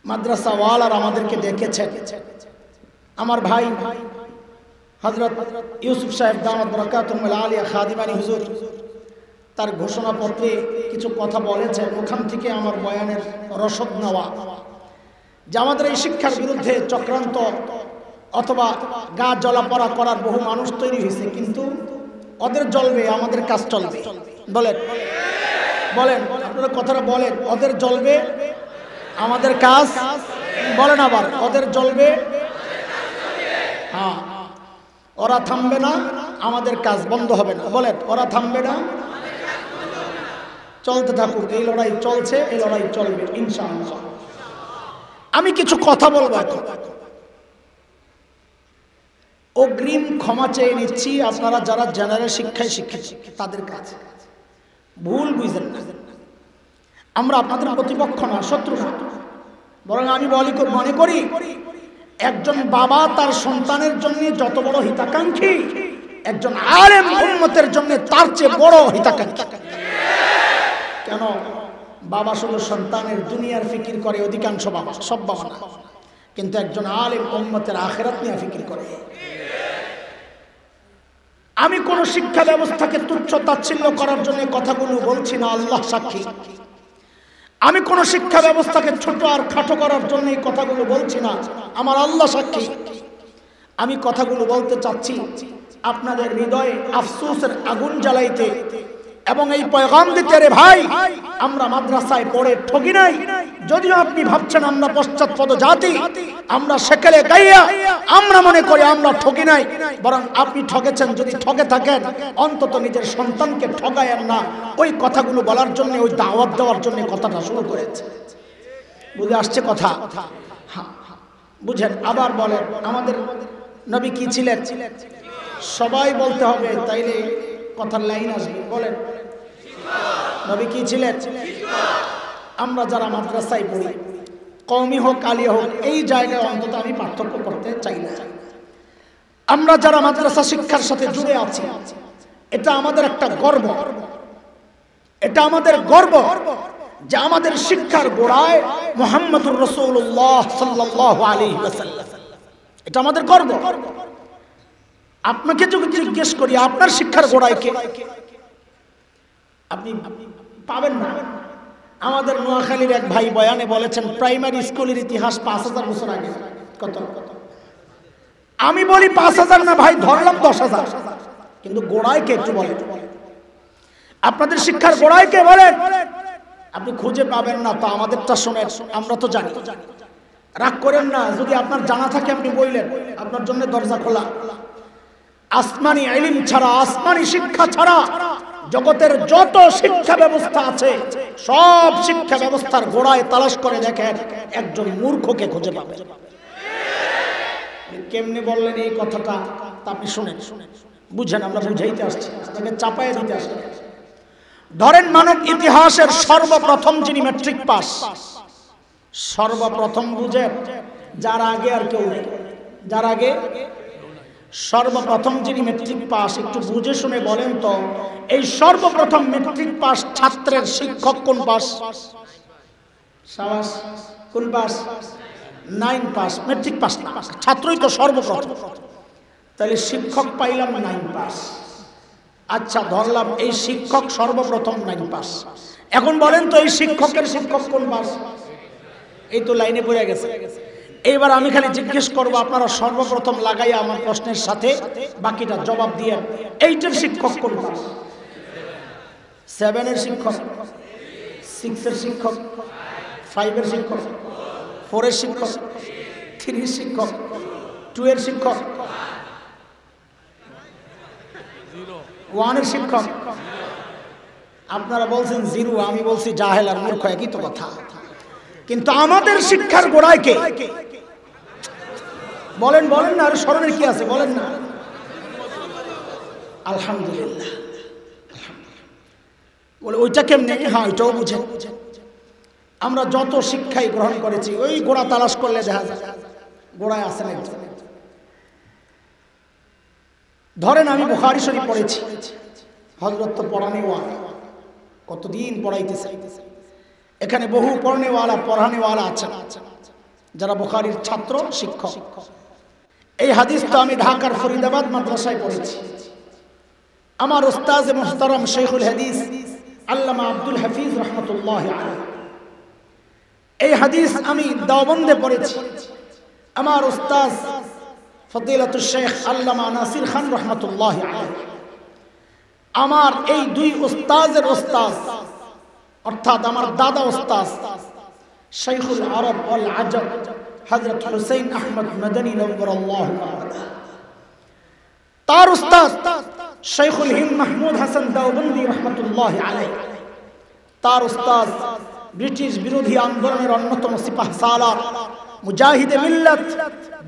মাদ্রাসাওয়ালারা আমাদেরকে ডেকেছেন। আমার ভাই হযরত ইউসুফ সাহেব দামাত বরকাতুহুল আলিয়া খাদিমানি হুজুর তার ঘোষণাপত্রে কিছু কথা বলেছেন, ওখান থেকে আমার বয়ানের রসদ নেওয়া যে আমাদের এই শিক্ষার বিরুদ্ধে চক্রান্ত অথবা গা জ্বলাপড়া করার বহু মানুষ তৈরি হয়েছে, কিন্তু ওদের জ্বলবে আমাদের কাজ চলবে। বলেন বলেন আপনারা কথাটা বলেন, ওদের জ্বলবে আমাদের কাজ, বলেন আবার ওদের জ্বলবে, হ্যাঁ ওরা থামবে না আমাদের কাজ বন্ধ হবে না। বলেন ওরা থামবে না, চলতে থাকুক, এই লড়াই চলছে, এই লড়াই চলবে ইনশাআল্লাহ। আমি কিছু কথা বলবো এখন, অগ্রিম ক্ষমা চেয়ে নিচ্ছি আপনারা যারা জেনারেল শিক্ষায় শিক্ষিত তাদের কাছে। ভুল বুঝেন না, আমরা আপনাদের প্রতিপক্ষ না, শত্রু না, বরং আমি মনে করি একজন বাবা তার সন্তানের জন্য যত বড় হিতাকাঙ্ক্ষী, একজন আলেম উম্মতের জন্য তার চেয়ে বড় হিতাকাঙ্ক্ষী। কেন? বাবা শুধু সন্তানের দুনিয়ার ফিকির করে, অধিকাংশ বাবা, সব বাবা না, কিন্তু একজন আলেম উম্মতের আখিরাত নিয়ে ফিকির করে। আমি কোন শিক্ষা ব্যবস্থাকে তুচ্ছ তাচ্ছিল্য করার জন্য কথাগুলো বলছি না, আল্লাহ সাক্ষী। আমি কোন শিক্ষা ব্যবস্থাকে ছোট আর খাটো করার জন্য এই কথাগুলো বলছি না, আমার আল্লাহ সাক্ষী। আমি কথাগুলো বলতে চাচ্ছি আপনাদের হৃদয়ে আফসোসের আগুন জ্বালাইতে এবং এই পয়গাম দিতে, রে ভাই আমরা মাদ্রাসায় পড়ে ঠকি নাই। যদিও আপনি ভাবছেন আমরা পশ্চাৎপদ জাতি, আমরা সেকেলে গাইয়া আমরা মনে করি আমরা ঠকি নাই, বরং আপনি ঠকেছেন। যদি ঠকে থাকেন অন্তত নিজের সন্তানকে ঠগায়েন না। ওই কথাগুলো বলার জন্য, ওই দাওয়াত দেওয়ার জন্য কথাটা শুরু করেছে। বুঝে আসছে কথা? বুঝেন। আবার বলেন আমাদের নবী কি ছিলেন? সবাই বলতে হবে, তাইলে কথার লাইন আসবে। বলেন নবী কি ছিলেন? আমরা যারা মাদ্রাসায় পড়ি, কওমি হোক আলিয়া হোক, এই জায়গায় অন্তত আমি পার্থক্য করতে চাই না। আমরা যারা মাদ্রাসা শিক্ষার সাথে জুড়ে আছি, এটা আমাদের একটা গর্ব, এটা আমাদের গর্ব যে আমাদের শিক্ষার গোড়ায় মুহাম্মদুর রাসূলুল্লাহ সাল্লাল্লাহু আলাইহি ওয়াসাল্লাম। এটা আমাদের গর্ব। আপনাকে যদি জিজ্ঞেস করি আপনার শিক্ষার গোড়ায় কে, আপনি পাবেন না। আমাদের নোয়াখালীর এক ভাই বয়ানে বলেছেন প্রাইমারি স্কুলের ইতিহাস 5000 বছর আগে। কত? আমি বলি 5000 না ভাই, ধরলাম 10000, কিন্তু গোড়ায় কে একটু বলেন। আপনাদের শিক্ষার গোড়ায় কে বলেন? আপনি খুঁজে পাবেন না। তো আমাদেরটা শুনেন, আমরা তো জানি। রাগ করেন না, যদি আপনার জানা থাকে আপনি বললেন, আপনার জন্য দরজা খোলা। আসমানি ইলম ছাড়া, আসমানি শিক্ষা ছাড়া জগতের যত শিক্ষা ব্যবস্থা আছে, সব শিক্ষা ব্যবস্থার গোড়ায় তালাশ করে দেখেন, একজন মূর্খকে খুঁজে পাবেন। কেমনে বললেন এই কথাটা? তা আপনি শুনেন, বুঝেন, আমরা বুঝাইতে আসছি, আপনাকে চাপাইয়ে দিতে আসছি। ধরেন মানব ইতিহাসের সর্বপ্রথম যিনি ম্যাট্রিক পাস, সর্বপ্রথম বুঝেন, যার আগে আর কেউ নেই, যার আগে সর্বপ্রথম যিনি ম্যাট্রিক পাস, একটু বুঝে শুনে বলেন তো, এই সর্বপ্রথম ম্যাট্রিক পাস ছাত্রের শিক্ষক কোন পাস? সাবাস, কোন পাস? 9 পাস। ম্যাট্রিক পাস না, ছাত্রই তো সর্বপ্রথম। তাহলে শিক্ষক পাইলাম 9 পাস। আচ্ছা ধরলাম এই শিক্ষক সর্বপ্রথম 9 পাস। এখন বলেন তো এই শিক্ষকের শিক্ষক কোন পাস? এই তো লাইনে পড়ে গেছে। এইবার আমি খালি জিজ্ঞেস করবো, আপনারা সর্বপ্রথম লাগাইয়া আমার প্রশ্নের সাথে বাকিটা জবাব দিয়ে, 8 এর শিক্ষক কোন পাস? 7 এর শিক্ষক, 6 এর শিক্ষক, 5 এর শিক্ষক, 4 এর শিক্ষক, 3 এর শিক্ষক, 2 এর শিক্ষক, 1 এর শিক্ষক। আপনারা বলছেন 0, আমি বলছি জাহেল আর মূর্খ, একই তো কথা। কিন্তু আমাদের শিক্ষার গোড়ায় কে? বলেন বলেন না, আর স্মরণের কি আছে বলেন না। আলহামদুলিল্লাহ। বলে ওইটা কেমনে? হ্যাঁ ওইটাও বুঝে। আমরা যত শিক্ষাই গ্রহণ করেছি ওই গোড়া তালাশ করলে দেখা যায় গোড়ায় আসেন একজন। ধরেন আমি বুখারী শরীফ পড়েছি, হযরত তো পড়ানেওয়ালা, কতদিন পড়াইতেছে। এখানে বহু পড়ানেওয়ালা আছেন যারা বুখারীর ছাত্র শিক্ষক। এই হাদিস তো আমি ঢাকার ফরিদাবাদ মাদ্রাসায় পড়েছি। আমার উস্তাজ মুহতারাম শেখুল হাদিস আল্লামা আব্দুল হাফিজ রহমতুল্লাহ আলাইহি, এই হাদিস আমি দেওবন্দে পড়েছি। আমার উস্তাজ ফদিলাতুল শেখ আল্লামা নাসির খান রহমতুল্লাহ আলাইহি, আমার এই দুই উস্তাজের উস্তাজ অর্থাৎ আমার দাদা উস্তাজ শাইখুল আরব ওয়াল আজব হযরত হুসাইন আহমদ মাদানী নওয়ারাল্লাহু তাআলা, তার উস্তাদ শাইখুল হিন্দ মাহমুদ হাসান দেওবন্দি রহমতুল্লাহ আলাইহি, তার উস্তাদ ব্রিটিশ বিরোধী আন্দোলনের অন্যতম সিপাহ সালার মুজাহিদে মিল্লাত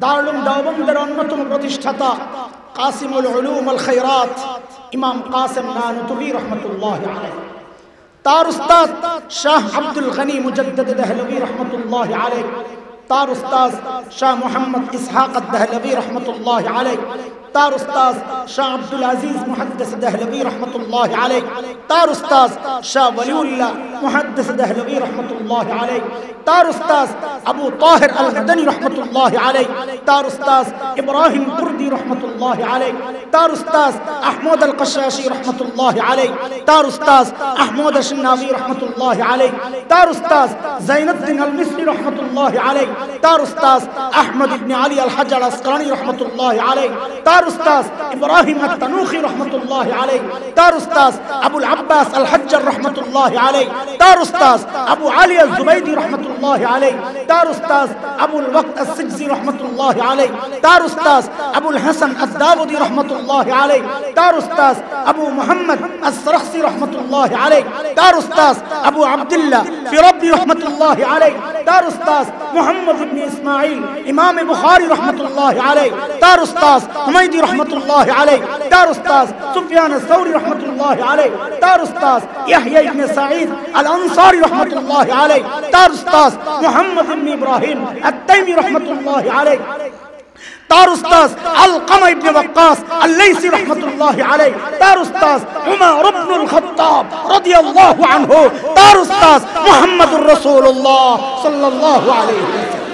দারুল দেওবন্দের অন্যতম প্রতিষ্ঠাতা কাসিমুল উলুম ওয়াল খায়রাত ইমাম কাসেম নানুতুবি রহমতুল্লাহ আলাইহি, তার উস্তাদ শাহ আব্দুল গনি মুজাদ্দিদ দেহলভী রহমতুল্লাহ আলাইহি, তার উস্তাদ শাহ মোহাম্মদ ইসহাক দেহলভী রহমতুল্লাহ আলাইহি, তার উস্তাদ শাহ আব্দুল আজিজ মুহাদ্দিস দেহলভী রহমতুল্লাহ আলাইহি, তার উস্তাদ শাহ ওয়ালিউল্লাহ মুহাদ্দিস দেহলভী রহমতুল্লাহ আলাইহি, তার উস্তাদ আবু তাহির আল মাদানী রহমতুল্লাহ আলাইহি, তার উস্তাদ ইব্রাহিম কুর্দি রহমতুল্লাহ আলাইহি, তার উস্তাদ আহমদ আল কশাশি রহমতুল্লাহ আলাইহি, তার উস্তাদ আহমদ আশ-শানাবি রহমতুল্লাহ আলাইহি, তার উস্তাদ যায়নুদ্দিন আল মিসরি রহমতুল্লাহ আলাইহি, তার উস্তাদ আহমদ ইবনে আলী আল হাজার আসকালানি রহমতুল্লাহ আলাইহি, তার উস্তাদ ইব্রাহিম আত-তানুখি রহমতুল্লাহ আলাইহি, তার উস্তাদ আবুল আব্বাস আল হাজ্জার রহমতুল্লাহ আলাইহি, তার উস্তাদ আবু আলী আল জুবাইদি রহমতুল্লাহ আলাইহি, তার উস্তাদ আবুল ওয়াক্ত আস-সিজজি রহমতুল্লাহ আলাইহি, তার উস্তাদ আবুল হাসান আদ-দাউদি রহমতুল্লাহ আলাইহি, তার উস্তাদ আবু মুহাম্মদ আস-সারখসি রহমতুল্লাহ আলাইহি, তার উস্তাদ আবু আব্দুল্লাহ ফিরাবি রহমতুল্লাহ আলাইহি, তার উস্তাদ মুহাম্মদ ইবনে ইসমাঈল ইমাম বুখারী রহমতুল্লাহ আলাইহি, তার উস্তাদ হুমায়দি রহমতুল্লাহ আলাইহি, তার উস্তাদ সুফিয়ান আস-সাউরি রহমতুল্লাহ আলাইহি, তার উস্তাদ ইয়াহইয়া ইবনে সাঈদ আল আনসারী রহমতুল্লাহ আলাইহি, তার উস্তাদ মুহাম্মদ ইবনে ইব্রাহিম আত-তাইমি রহমতুল্লাহ আলাইহি, তার উস্তাদ আলকামা ইবনে ওয়াক্কাস আল-লাইসি রাহমাতুল্লাহ আলাইহি, তার উস্তাদ উমর ইবনুল খাত্তাব রাদিয়াল্লাহু আনহু, তার উস্তাদ মুহাম্মদুর রাসূলুল্লাহ সাল্লাল্লাহু আলাইহি ওয়াসাল্লাম।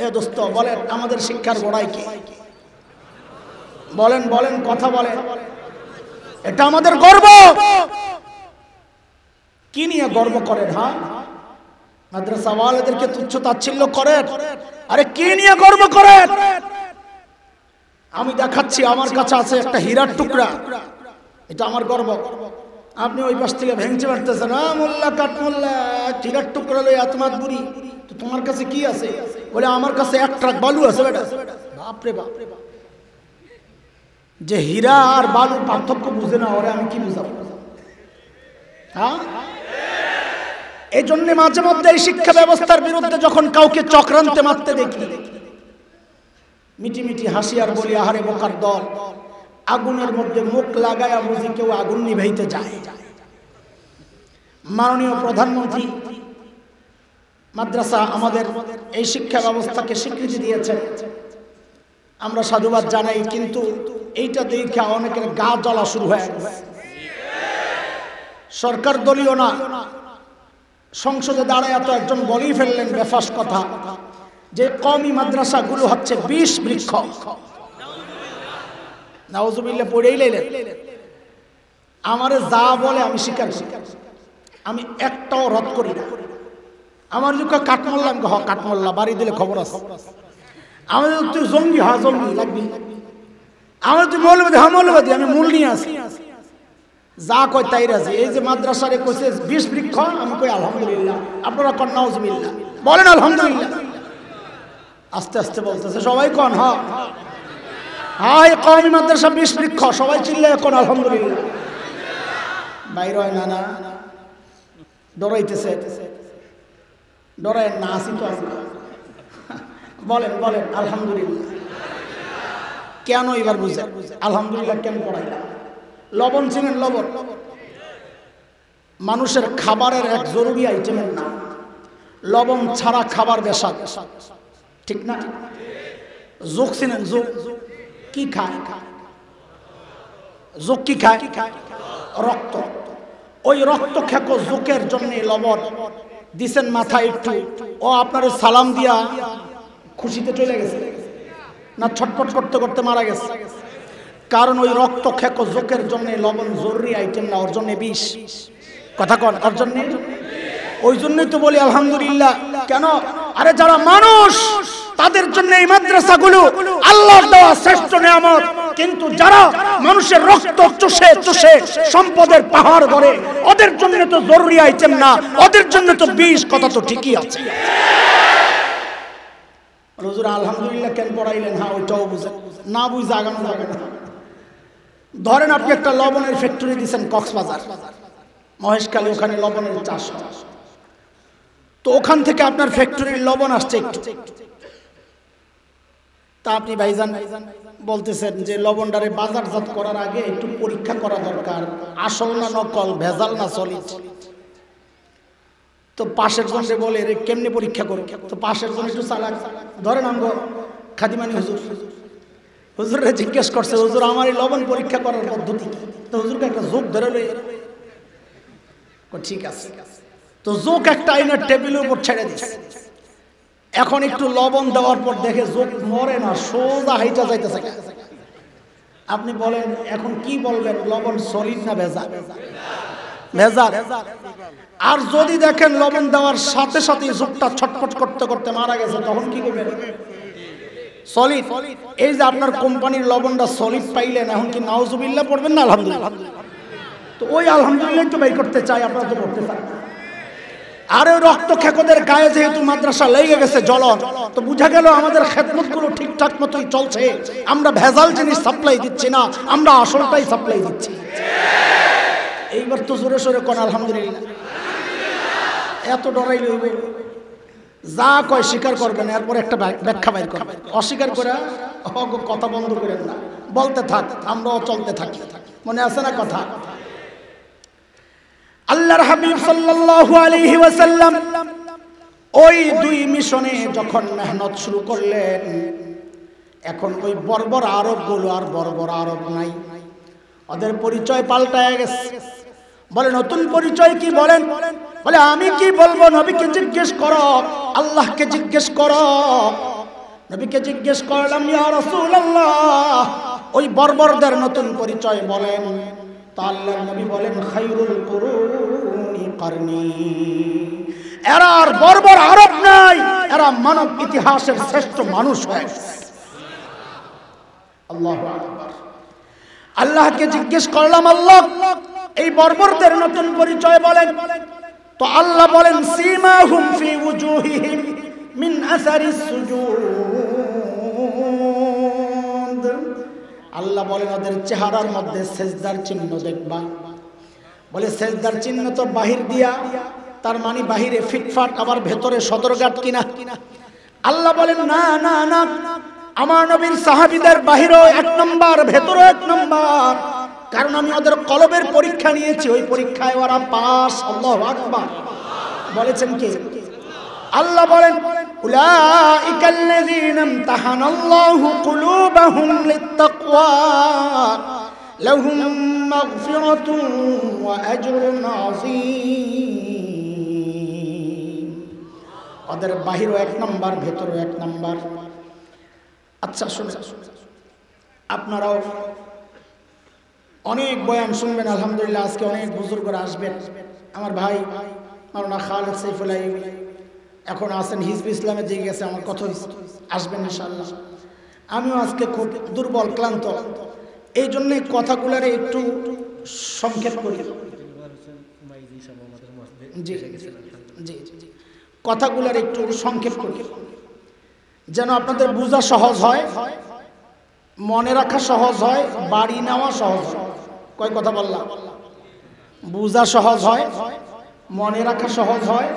এ দোস্ত বলেন আমাদের শিক্ষার গোড়ায় কি? বলেন বলেন কথা বলেন, এটা আমাদের গর্ব। কি নিয়ে গর্ব করেন? হ্যাঁ মাদ্রাসাওয়ালাদেরকে তুচ্ছ তাচ্ছিল্য করেন, আরে কি নিয়ে গর্ব করেন? আমি দেখাচ্ছি, আমার কাছে আছে একটা হীরার টুকরা, এটা আমার গর্ব। আপনি ওই পাশ থেকে ভেঙচে মারতেছেন, মোল্লা কাট মোল্লা হীরার টুকরা লই আত্মাত বুড়ি, তো তোমার কাছে কি আছে? বলে আমার কাছে এক ট্রাক বালু আছে বেটা। বাপরে বাপ, যে হীরা আর বালুর পার্থক্য বুঝে না, ওরে আমি কি বুঝাবো? হ্যাঁ, এই জন্য মাঝে মধ্যে এই শিক্ষা ব্যবস্থার বিরুদ্ধে যখন কাউকে চক্রান্তে মারতে দেখি, মিটি মিটি হাসি আর বলি আহারে বোকার দল, আগুনের মধ্যে মুখ লাগায়া বুঝি কেউ আগুন নিভাইতে যায়। মাননীয় প্রধানমন্ত্রী মাদ্রাসা আমাদের এই শিক্ষা ব্যবস্থাকে স্বীকৃতি দিয়েছেন, আমরা সাধুবাদ জানাই। কিন্তু এইটা দেখে অনেকের গা জ্বলা শুরু হয়ে গেছে। সরকার দলীয় না, সংসদে দাঁড়ায় তো একজন বলেই ফেললেন বেফাস কথা যে কওমি মাদ্রাসাগুলো হচ্ছে ২০ বৃক্ষ। নাউজুবিল্লাহ পড়েই লাইলেন। আমারে যা বলে আমি স্বীকার করি, আমি একটাও রদ করি না। আমার যদি কাঠমোল্লা, আমি কাঠমোল্লা বাড়ি দিলে খবর আছে। আমার যদি তুই জঙ্গি, হ্যাঁ জঙ্গি লাগবি। আমার তুই মৌলবাদী, হ্যাঁ মৌলবাদী, আমি মূল নিয়ে আসি। যা কয় তাই রাজি। এই যে মাদ্রাসারে কইছে ২০ বৃক্ষ, আমি কই আলহামদুলিল্লাহ। আপনারা কন নাউজুবিল্লাহ, বলেন আলহামদুলিল্লাহ। আস্তে আস্তে বলতেছে সবাই কন হ্যাঁ হাই কওমি মাদ্রাসা ২০ বৃক্ষ, সবাই চিল্লায় কোন আলহামদুলিল্লাহ। বাইর হয় না, না ডরাইতেছে, ডরায় না, আসি তো আসি। বলেন বলেন আলহামদুলিল্লাহ। কেন এবার বুঝে? আলহামদুলিল্লাহ কেন পড়াইলাম? লবণ চিনেন? লবণ মানুষের খাবারের এক জরুরি আইটেমের নাম। লবণ ছাড়া খাবার বেশাদ, ঠিক না? যোগ চিনেন? যোগ কি খায়? যোগ কি খায়? রক্ত। ওই রক্ত খেকো যোগের জন্য লবণ দিছেন মাথায় একটু, ও আপনার সালাম দিয়া খুশিতে চলে গেছে না ছটফট করতে করতে মারা গেছে? কারণ ওই রক্ত খেকো যোগের জন্য লবণ জরুরি আইটেম না, ওর জন্য বিষ। কথা কন, ওর জন্য। ওই জন্যই তো বলি আলহামদুলিল্লাহ। কেন? আরে যারা মানুষ তাদের জন্য এই মাদ্রাসাগুলো আল্লাহর দেওয়া শ্রেষ্ঠ নিয়ামত, কিন্তু যারা মানুষের রক্ত চুষে চুষে সম্পদের পাহাড় গড়ে, ওদের জন্য তো জরুরি আইটেম না, ওদের জন্য তো বিষ। কথা তো ঠিকই আছে। হুজুর আলহামদুলিল্লাহ কেন পড়াইলেন? হ্যাঁ, ওইটাও বুঝেন না, বুঝে আগানো যাবে না। ধরেন আপনি একটা লবণের ফ্যাক্টরি দিচ্ছেন কক্সবাজার, মহেশখালী, ওখানে লবণের চাষ হয়। তো ওখান থেকে আপনার ফ্যাক্টরির লবণ আসছে একটু, তা আপনি ভাইজান বলতেছেন যে লবণটারে বাজারজাত করার আগে একটু পরীক্ষা করা দরকার, আসল না নকল, ভেজাল না সলিড। তো পাশের জনরে বলে রে কেমনে পরীক্ষা করো? তো পাশের জন একটু চালাক, ধরেন আমগো খাদিমানি হুজুর, হুজুরে জিজ্ঞেস করছে, হুজুর আমার এই লবণ পরীক্ষা করার পদ্ধতি কি? তো হুজুরকে একটা যোগ ধরে লই, ঠিক আছে। তো যোগ একটা আইনের টেবিলের উপর ছেড়ে দিচ্ছে। এখন একটু লবণ দেওয়ার পর দেখে যোগ মরে না, সোজা হাইটা যাইতেছে। আপনি বলেন এখন কি বলবেন? লবণ সলিড না ভেজা? ভেজা। আর যদি দেখেন লবণ দেওয়ার সাথে সাথে যোগটা ছটফট করতে করতে মারা গেছে, তখন কি করবেন? সলিড। এই যে আপনার কোম্পানির লবণটা সলিড পাইলেন, এখন কি নাউজুবিল্লাহ পড়বেন না আলহামদুলিল্লাহ? তো ওই আলহামদুলিল্লাহ একটু বের করতে চাই, আপনারা তো করতে চান। আর ওই রক্ত খেকোদের গায়ে যেহেতু মাদ্রাসা লেগে গেছে জ্বলন, তো বুঝা গেল আমাদের খেদমত গুলো ঠিকঠাক মতোই চলছে। আমরা ভেজাল জিনিস সাপ্লাই দিচ্ছি না, আমরা আসলটাই সাপ্লাই দিচ্ছি। এইবার তো জোরে সোরে কোন আলহামদুলিল্লাহ। এত ডরাই লইব, যা কয় স্বীকার করবেন, এরপর একটা ব্যাখ্যা বাইর করবেন। অস্বীকার করে কথা বন্ধ করেন না, বলতে থাক, আমরাও চলতে থাকি। মনে আছে না কথা? আল্লাহর হাবিব সাল্লাল্লাহু আলাইহি ওয়াসাল্লাম ওই দুই মিশনে যখন মেহনত শুরু করলেন, এখন ওই বর্বর আরবগুলো আর বর্বর আরব নাই, ওদের পরিচয় পাল্টায় গেছে। বলে নতুন পরিচয় কি? বলেন। বলে আমি কি বলবো? নবীকে জিজ্ঞেস করো, আল্লাহকে জিজ্ঞেস করো। নবীকে জিজ্ঞেস করলাম, ইয়া রাসূলুল্লাহ ওই বর্বরদের নতুন পরিচয় বলেন। তা আল্লাহর নবী বলেন, খায়রুল কুরুনি করনি। এরা আর বর্বর আরব নাই, এরা মানব ইতিহাসের শ্রেষ্ঠ মানুষ হয়ে গেছে। আল্লাহু আকবার। আল্লাহকে জিজ্ঞেস করলাম, আল্লাহ এই বর্বরদের নতুন পরিচয় বলেন। তো আল্লাহ বলেন, সীমাহুম ফি ওয়াজুহিহিম মিন আসারিস সুজুদ। আল্লাহ বলেন ওদের চেহারার মধ্যে সেজদার চিহ্ন দেখবা। বলে সেজদার চিহ্ন তো বাহির দিয়া, তার মানে বাহিরে ফিটফাট, আবার ভেতরে সদরঘাট কিনা? আল্লাহ বলেন না না না, আমার নবীর সাহাবীদের বাহিরেও এক নম্বর, ভেতরেও এক নম্বর। কারণ আমি ওদের কলবের পরীক্ষা নিয়েছি, ওই পরীক্ষায় ওরা পাস। আল্লাহু আকবার। বলেছেন কে? আল্লাহ বলেন, উলাইকাল্লাযীনা ইমতাহানাল্লাহু কুলুবাহুম লিত্তাকওয়া লাহুম মাগফিরাতুন ওয়া আজরুন আযীম। ওদের বাহিরও এক নম্বর, ভেতরেও এক নম্বর। আচ্ছা শুনে, আপনারাও অনেক বয়ান শুনবেন আলহামদুলিল্লাহ। আজকে অনেক বুজুর্গরা আসবেন। আমার ভাই মাওলানা খালেদ সাইফুল আইয়ুবী এখন আছেন হিজবুল ইসলামের দিকে গেছে, আমার কথা আসবেন ইনশাআল্লাহ। আমিও আজকে খুব দুর্বল, ক্লান্ত, এই জন্যে কথাগুলারে একটু সংক্ষেপ করি। জি জি জি, কথাগুলার একটু সংক্ষেপ করি যেন আপনাদের বোঝা সহজ হয়, মনে রাখা সহজ হয়, বাড়ি নেওয়া সহজ হয়। কয় কথা বললাম? বোঝা সহজ হয়, মনে রাখা সহজ হয়,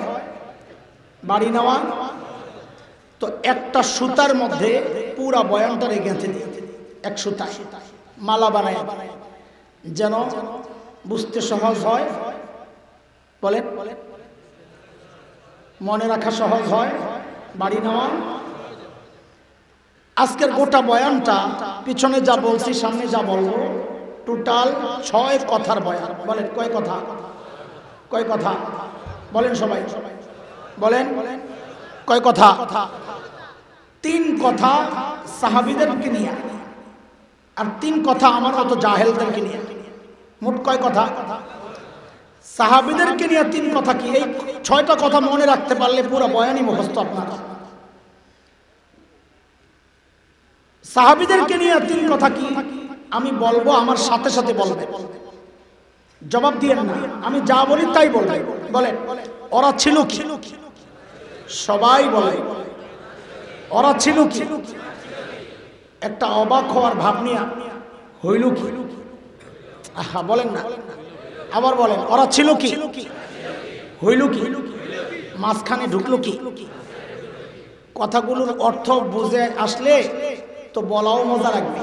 বাড়ি নেওয়া। তো একটা সুতার মধ্যে পুরা বয়ানটা রেখেছে। এক সুতায় মালা বানায়, যেন বুঝতে সহজ হয়, বলেন মনে রাখা সহজ হয়, বাড়ি নেওয়া। আজকের গোটা বয়ানটা পিছনে যা বলছি সামনে যা বলবো টোটাল 6 কথার বয়ান। বলেন কয় কথা? কয় কথা বলেন সবাই, বলেন কয় কথা? 3 কথা সাহাবীদেরকে নিয়ে আর 3 কথা আমার মতো জাহেলদেরকে নিয়ে। মোট কয় কথা? সাহাবীদেরকে নিয়ে 3 কথা। কি এই 6টা কথা মনে রাখতে পারলে পুরো বয়ানই মুখস্থ আপনার। সাহাবীদেরকে নিয়ে 3 কথা কি আমি বলবো, আমার সাথে সাথে বলবে, জবাব দিয়েন না, আমি যা বলি তাই বলবে। বলেন ওরা ছিল কি? সবাই বলে ওরা ছিল কি? একটা অবাক হওয়ার ভাব নিয়ে হইল কি? আহা বলেন না, আবার বলেন ওরা ছিল কি? হইল কি? মাঝখানে ঢুকলো কি? কথাগুলোর অর্থ বুঝে আসলে তো বলাও মজা লাগবে।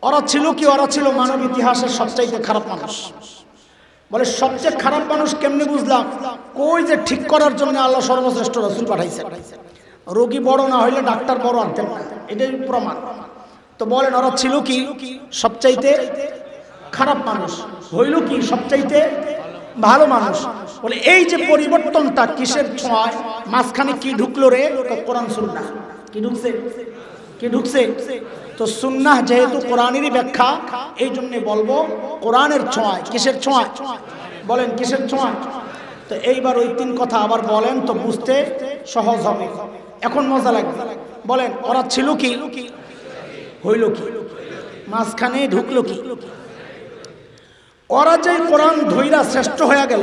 ওরা ছিল কি? ওরা ছিল মানব ইতিহাসের সবচাইতে খারাপ মানুষ। বলে সবচেয়ে খারাপ মানুষ কেমনে বুঝলাম? কই যে ঠিক করার জন্য আল্লাহ সর্বশ্রেষ্ঠ রাসূল পাঠাইছেন। রোগী বড় না হইলে ডাক্তার বড় আনতেন না, এটাই প্রমাণ। তো বলেন ওরা ছিল কি? সবচাইতে খারাপ মানুষ। হইল কি? সবচাইতে ভালো মানুষ। বলে এই যে পরিবর্তনটা কিসের ছোঁয়ায়? মাঝখানে কি ঢুকলো রে? তো কোরআন সুন্নাহ। কি ঢুকছে? কি ঢুকছে? তো সুন্নাহ যেহেতু কোরআনেরই ব্যাখ্যা, এই জন্য বলবো কোরআনের ছোঁয়ায়। কিসের ছোঁয়ায়? বলেন কিসের ছোঁয়ায়? তো এইবার ওই 3 কথা আবার বলেন তো বুঝতে সহজ হবে, এখন মজা লাগবে। বলেন ওরা ছিল কি? হইল কি? মাঝখানে ঢুকলো কি? ওরা যে কোরআন ধইরা শ্রেষ্ঠ হয়ে গেল,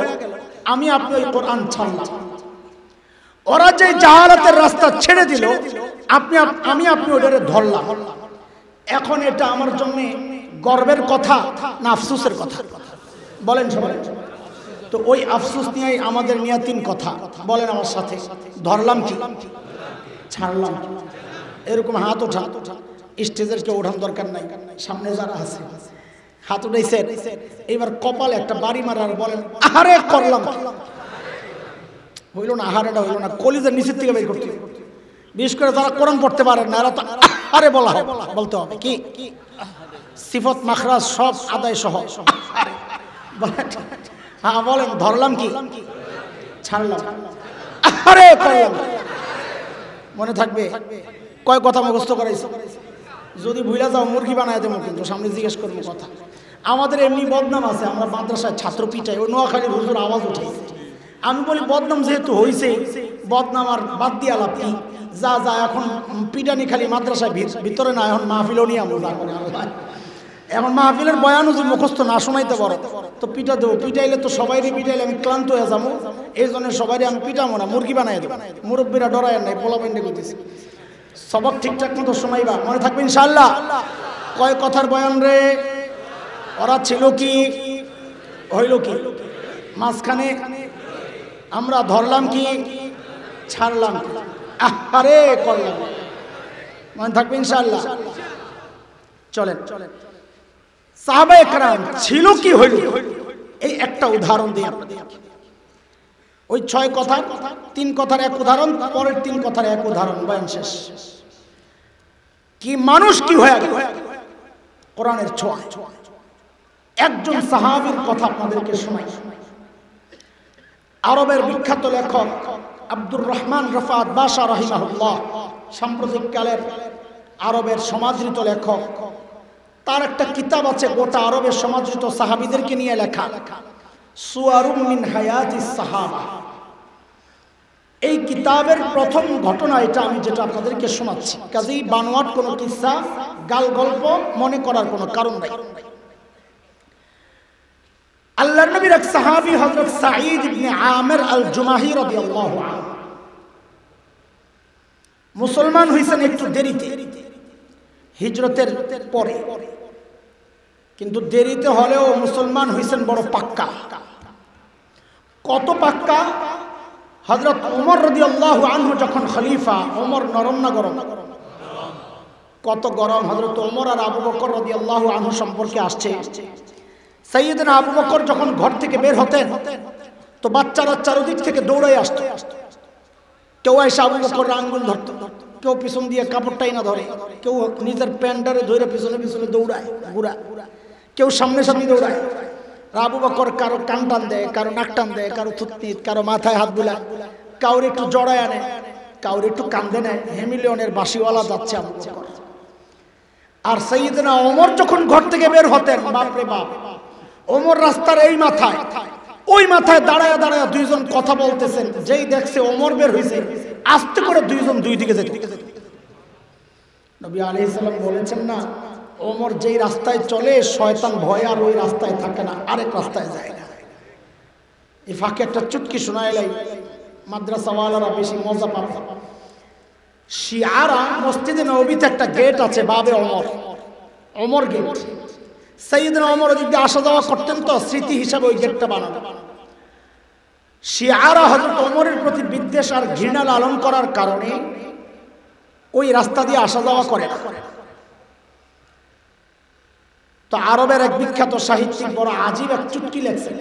আমি আপনি ওই কোরআন ছাড়লাম। ওরা যে জাহালাতের রাস্তা ছেড়ে দিল, আমি আপনি ওটারে ধরলাম। এখন এটা আমার জন্য গর্বের কথা না আফসোসের কথা? বলেন সবাই। তো ওই আফসোস নিয়েই আমাদের নিয়ে 3 কথা। বলেন আমার সাথে, ধরলাম কি? ছাড়লাম কি? এরকম হাত ওঠা। স্টেজের কেউ ওঠান দরকার নাই, সামনে যারা আছে হাত উঠাইছেন, এবার কপালে একটা বাড়ি মারার বলেন আহারে করলাম। হইল না, আহারেটা হইল না, কলিজার নিচের থেকে বের করতে। বিশেষ করে যারা কোরআন পড়তে পারেন না, এরা তো আহারে বলা হয়, বলতে হবে কি? সিফত মাখরাজ সব আদায় সহ। হ্যাঁ বলেন ধরলাম কি? ছাড়লাম। আহারে করলাম। মনে থাকবে? কয় কথা মুখস্থ করাইছে? যদি ভুলে যাও মুরগি বানায় দেবো, কিন্তু সামনে জিজ্ঞেস করবো কথা। আমাদের এমনি বদনাম আছে, আমরা মাদ্রাসায় ছাত্র পিটাই। ওই নোয়াখালীর হুজুর আওয়াজ উঠাইছে। আমি বলি বদনাম যেহেতু হয়েছে, বদনাম আর বাদ দিয়া লাভ কি? যা যা এখন পিটানি খালি মাদ্রাসায় ভিতরে না, এখন মাহফিলও নিয়ে আমরা এখন মাহফিলের বয়ানও যদি মুখস্থ না শোনাইতে পারো তো পিটা দেবো। পিটাইলে তো সবাইরই পিটাইলে আমি ক্লান্ত হয়ে যাবো, এই জন্য সবাই আমি পিটাবো না, মুরগি বানাই দেবো। মুরব্বীরা ডরায় নাই, পোলা পেন্ডে করতেছি। সবক ঠিকঠাক মতো শোনাইবা, মনে থাকবে ইনশাআল্লাহ। কয় কথার বয়ান রে? ওরা ছিল কি? হইল কি? মাঝখানে আমরা ধরলাম কি? ছাড়লাম কি? আরে করলাম। মনে থাকবে ইনশাআল্লাহ। চলেন সাহাবায়ে কেরাম ছিল কি হইল, এই একটা উদাহরণ দিই আপনাদের। ওই 6 কথার 3 কথার এক উদাহরণ, পরের 3 কথার এক উদাহরণ, বয়ান শেষ। কি মানুষ কি হয়ে গেল কোরআনের ছোঁয়া। একজন সাহাবীর কথা আপনাদেরকে শোনাই। আরবের বিখ্যাত লেখক আব্দুর রহমান রফাত বাশা রাহিমাহুল্লাহ, সাম্প্রতিক কালের আরবের সমাদৃত লেখক। তার একটা কিতাব আছে গোটা আরবের সমাদৃত সাহাবীদেরকে নিয়ে লেখা, সুয়ারুম মিন হায়াতিস সাহাবা। এই কিতাবের প্রথম ঘটনা এটা, আমি যেটা আপনাদেরকে শোনাচ্ছি। কাজেই বানোয়াট কোনো কিসসা, গাল গল্প মনে করার কোনো কারণ নাই। আল্লাহর নবীর এক সাহাবী হযরত সাঈদ ইবনে আমির আল জুমাহি রাদিয়াল্লাহু আনহু মুসলমান হইছেন একটু দেরিতে, হিজরতের পরে, কিন্তু দেরিতে হলেও মুসলমান হইছেন বড় পাক্কা। কত পাক্কা? হযরত ওমর রাদিয়াল্লাহু আনহু যখন খলিফা, ওমর নরম না গরম? কত গরম। হযরত ওমর আর আবু বকর রাদিয়াল্লাহু আনহু সম্পর্কে আসছে, সাইয়েদনা আবু বকর যখন ঘর থেকে বের হতেন তো বাচ্চারা চারদিক থেকে দৌড়াই আসতো। কেউ এসে আবু বকরের আঙ্গুল ধরতো, কেউ পিছন দিয়ে কাপড় টাইনা ধরে, কেউ নিজের প্যান্টারে ধরে পিছনে পিছনে দৌড়ায় ঘুরা, কেউ সামনে সামনে দৌড়ায়। আবু বকর কারো কান টান দেয়, কারো নাক টান দেয়, কারো থুতনিত, কারো মাথায় হাত বুলায়, কাউর একটু জড়ায় আনে, কাউর একটু কান্দে নেয়। হেমিলিয়নের বাঁশিওয়ালা যাচ্ছে আবু বকর। আর সাইয়েদনা ওমর যখন ঘর থেকে বের হতেন, বাপরে বাপ, ওমর রাস্তার এই মাথায় ওই মাথায় দাঁড়ায় দাঁড়ায় দুইজন কথা বলতেছেন। যেই দেখছে ওমর বের হয়েছে, আস্তে করে দুইজন দুই দিকে যেত। নবী আলাইহিস সালাম বলেছেন না, ওমর যেই রাস্তায় চলে শয়তান ভয় আর ওই রাস্তায় থাকে না, আরেক রাস্তায় যায় না। এই ফাঁকে একটা চুটকি শোনাইলাই, মাদ্রাসাওয়ালারা বেশি মজা পাবে। শিয়ারা মসজিদে নববীতে একটা গেট আছে, বাবে ওমর, ওমর গেট। সাইয়েদনা ওমর ওদিক দিয়ে আসা যাওয়া করতেন, তো স্মৃতি হিসাবে ওই গেটটা বানানো। শিয়ারা হযরত ওমরের প্রতি বিদ্বেষ আর ঘৃণা লালন করার কারণে ওই রাস্তা দিয়ে আসা যাওয়া করে না। তো আরবের এক বিখ্যাত সাহিত্যিক বড় আজীব এক চুটকি লেখছেন,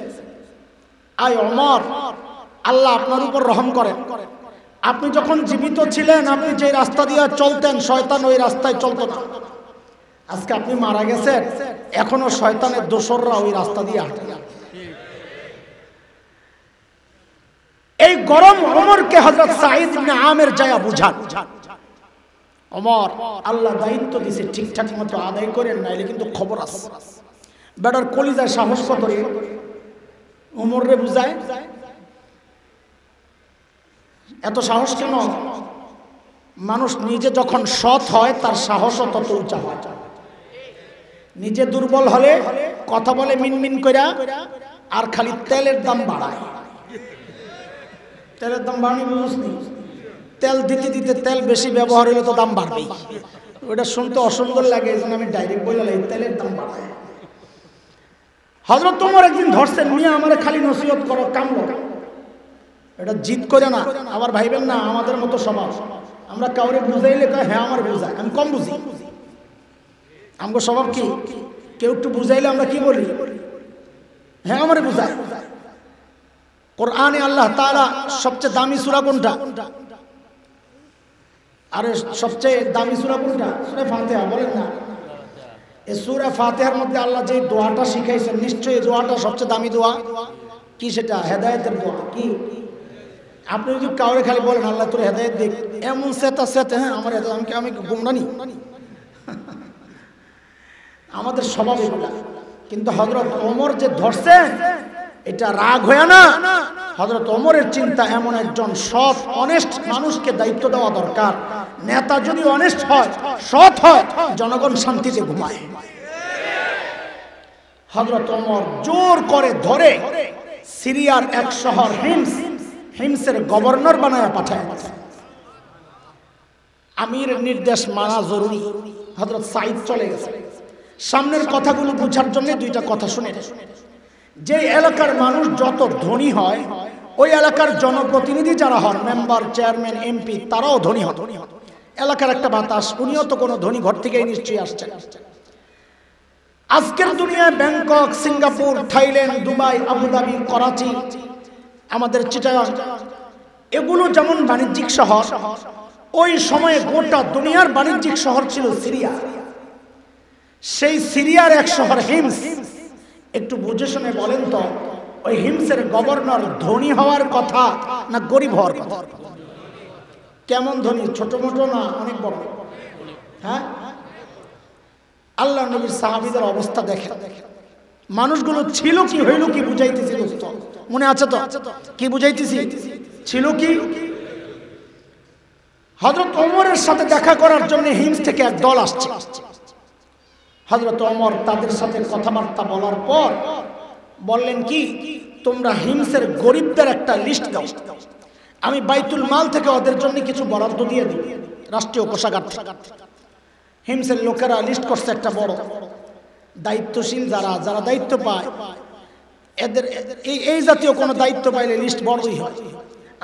আয় ওমর, আল্লাহ আপনার উপর রহম করেন। আপনি যখন জীবিত ছিলেন, আপনি যে রাস্তা দিয়ে চলতেন শয়তান ওই রাস্তায় চলতো না। আজকে আপনি মারা গেছেন, এখনো শয়তানের দোসররা ওই রাস্তা দিয়ে হাঁটে। এই গরম ওমরকে হযরত সাঈদ ইবনে আমির যায়া বুঝান, ওমর আল্লাহ দায়িত্ব দিয়েছে, ঠিকঠাক মতো আদায় করেন, নাইলে কিন্তু খবর আছে। বেটার কলিজায় সাহস কত রে, ওমর রে বুঝায়। এত সাহস কেন? মানুষ নিজে যখন সৎ হয় তার সাহসও তত উঁচা হয়। নিজে দুর্বল হলে কথা বলে মিনমিন কইরা, আর খালি তেলের দাম বাড়ায়। তেলের দাম বাড়ানি বুঝনি? তেল দিতে দিতে তেল বেশি ব্যবহার হলে তো দাম বাড়বেই। ওটা শুনতে অসুন্দর লাগে, এই জন্য আমি ডাইরেক্ট বললাম তেলের দাম বাড়ায়। হযরত ওমর একদিন ধরছেন, মিয়া আমারে খালি নসিহত করো, কামলো। এটা জিদ করে না, আবার ভাইবেন না আমাদের মতো সমাজ। আমরা কাউরে বুঝাইলে কয় হ্যাঁ আমার বুঝায়, আমি কম বুঝি। আমগো স্বভাব কি, কেউ একটু বুঝাইলে আমরা কি বলি? হ্যাঁ আমারে বুঝায়। কোরআনে আল্লাহ তাআলা সবচেয়ে দামি সূরা কোনটা? আরে সবচেয়ে দামি সূরা কোনটা? সূরা ফাতিহা, বলেন না। এই সূরা ফাতিহার মধ্যে আল্লাহ যে দোয়াটা শিখাইছেন, নিশ্চয়ই দোয়াটা সবচেয়ে দামি দোয়া। কি সেটা? হেদায়েতের দোয়া। কি? আপনি যদি কাউরে খালি বলেন আল্লাহ তোর হেদায়েত দিক, এমন সেতা সেতে, হ্যাঁ আমার হেদায়েত, আমি গুমরানি। আমাদের স্বভাব এগুলা। কিন্তু হযরত ওমর যে ধরছেন, এটা রাগ হয়ে না। হযরত ওমরের চিন্তা, এমন একজন সৎ অনেস্ট মানুষকে দায়িত্ব দেওয়া দরকার। নেতা যদি অনেস্ট হয়, সৎ হয়, জনগণ শান্তিতে ঘুমায়। হযরত ওমর জোর করে ধরে সিরিয়ার এক শহর হিমসের গভর্নর বানায় পাঠায়। আমিরের নির্দেশ মানা জরুরি। হযরত সাঈদ চলে গেছে। সামনের কথাগুলো বোঝার জন্য দুইটা কথা শুনে। যে এলাকার মানুষ যত ধনী হয়, ওই এলাকার জনপ্রতিনিধি যারা হন, মেম্বার, চেয়ারম্যান, এমপি, তারাও ধনী হন। এলাকার একটা বাতাস, উনিও তো কোনো ধনী ঘর থেকেই নিশ্চয়ই আসছেন। আজকের দুনিয়ায় Bangkok, Singapore, Thailand, Dubai, Abu Dhabi, Karachi, আমাদের চিটাগাং, এগুলো যেমন বাণিজ্যিক শহর, ওই সময়ে গোটা দুনিয়ার বাণিজ্যিক শহর ছিল সিরিয়া। সেই সিরিয়ার এক শহর হিমস। একটু বুঝে শুনে বলেন তো, ওই হিমসের গভর্নর ধনী হওয়ার কথা না গরিব হওয়ার কথা? কেমন ধনী? ছোট মোটো না অনেক বড়? হ্যাঁ, আল্লাহ নবীর সাহাবীদের অবস্থা দেখে। মানুষগুলো ছিল কি, হইল কি, বুঝাইতেছি দোস্ত, মনে আছে তো? কি বুঝাইতেছি? ছিল কি? হযরত ওমরের সাথে দেখা করার জন্য হিমস থেকে এক দল আসছে। হযরত ওমর তাদের সাথে কথাবার্তা বলার পর বললেন, কি তোমরা হিমসের গরিবদের একটা লিস্ট দাও, আমি বাইতুল মাল থেকে ওদের জন্য কিছু বরাদ্দ দিয়ে দিই, রাষ্ট্রীয় কোষাগার থেকে। হিমসের লোকেরা লিস্ট করছে একটা বড়। দায়িত্বশীল যারা দায়িত্ব পায়, এদের এই জাতীয় কোনো দায়িত্ব পাইলে লিস্ট বড়ই হয়।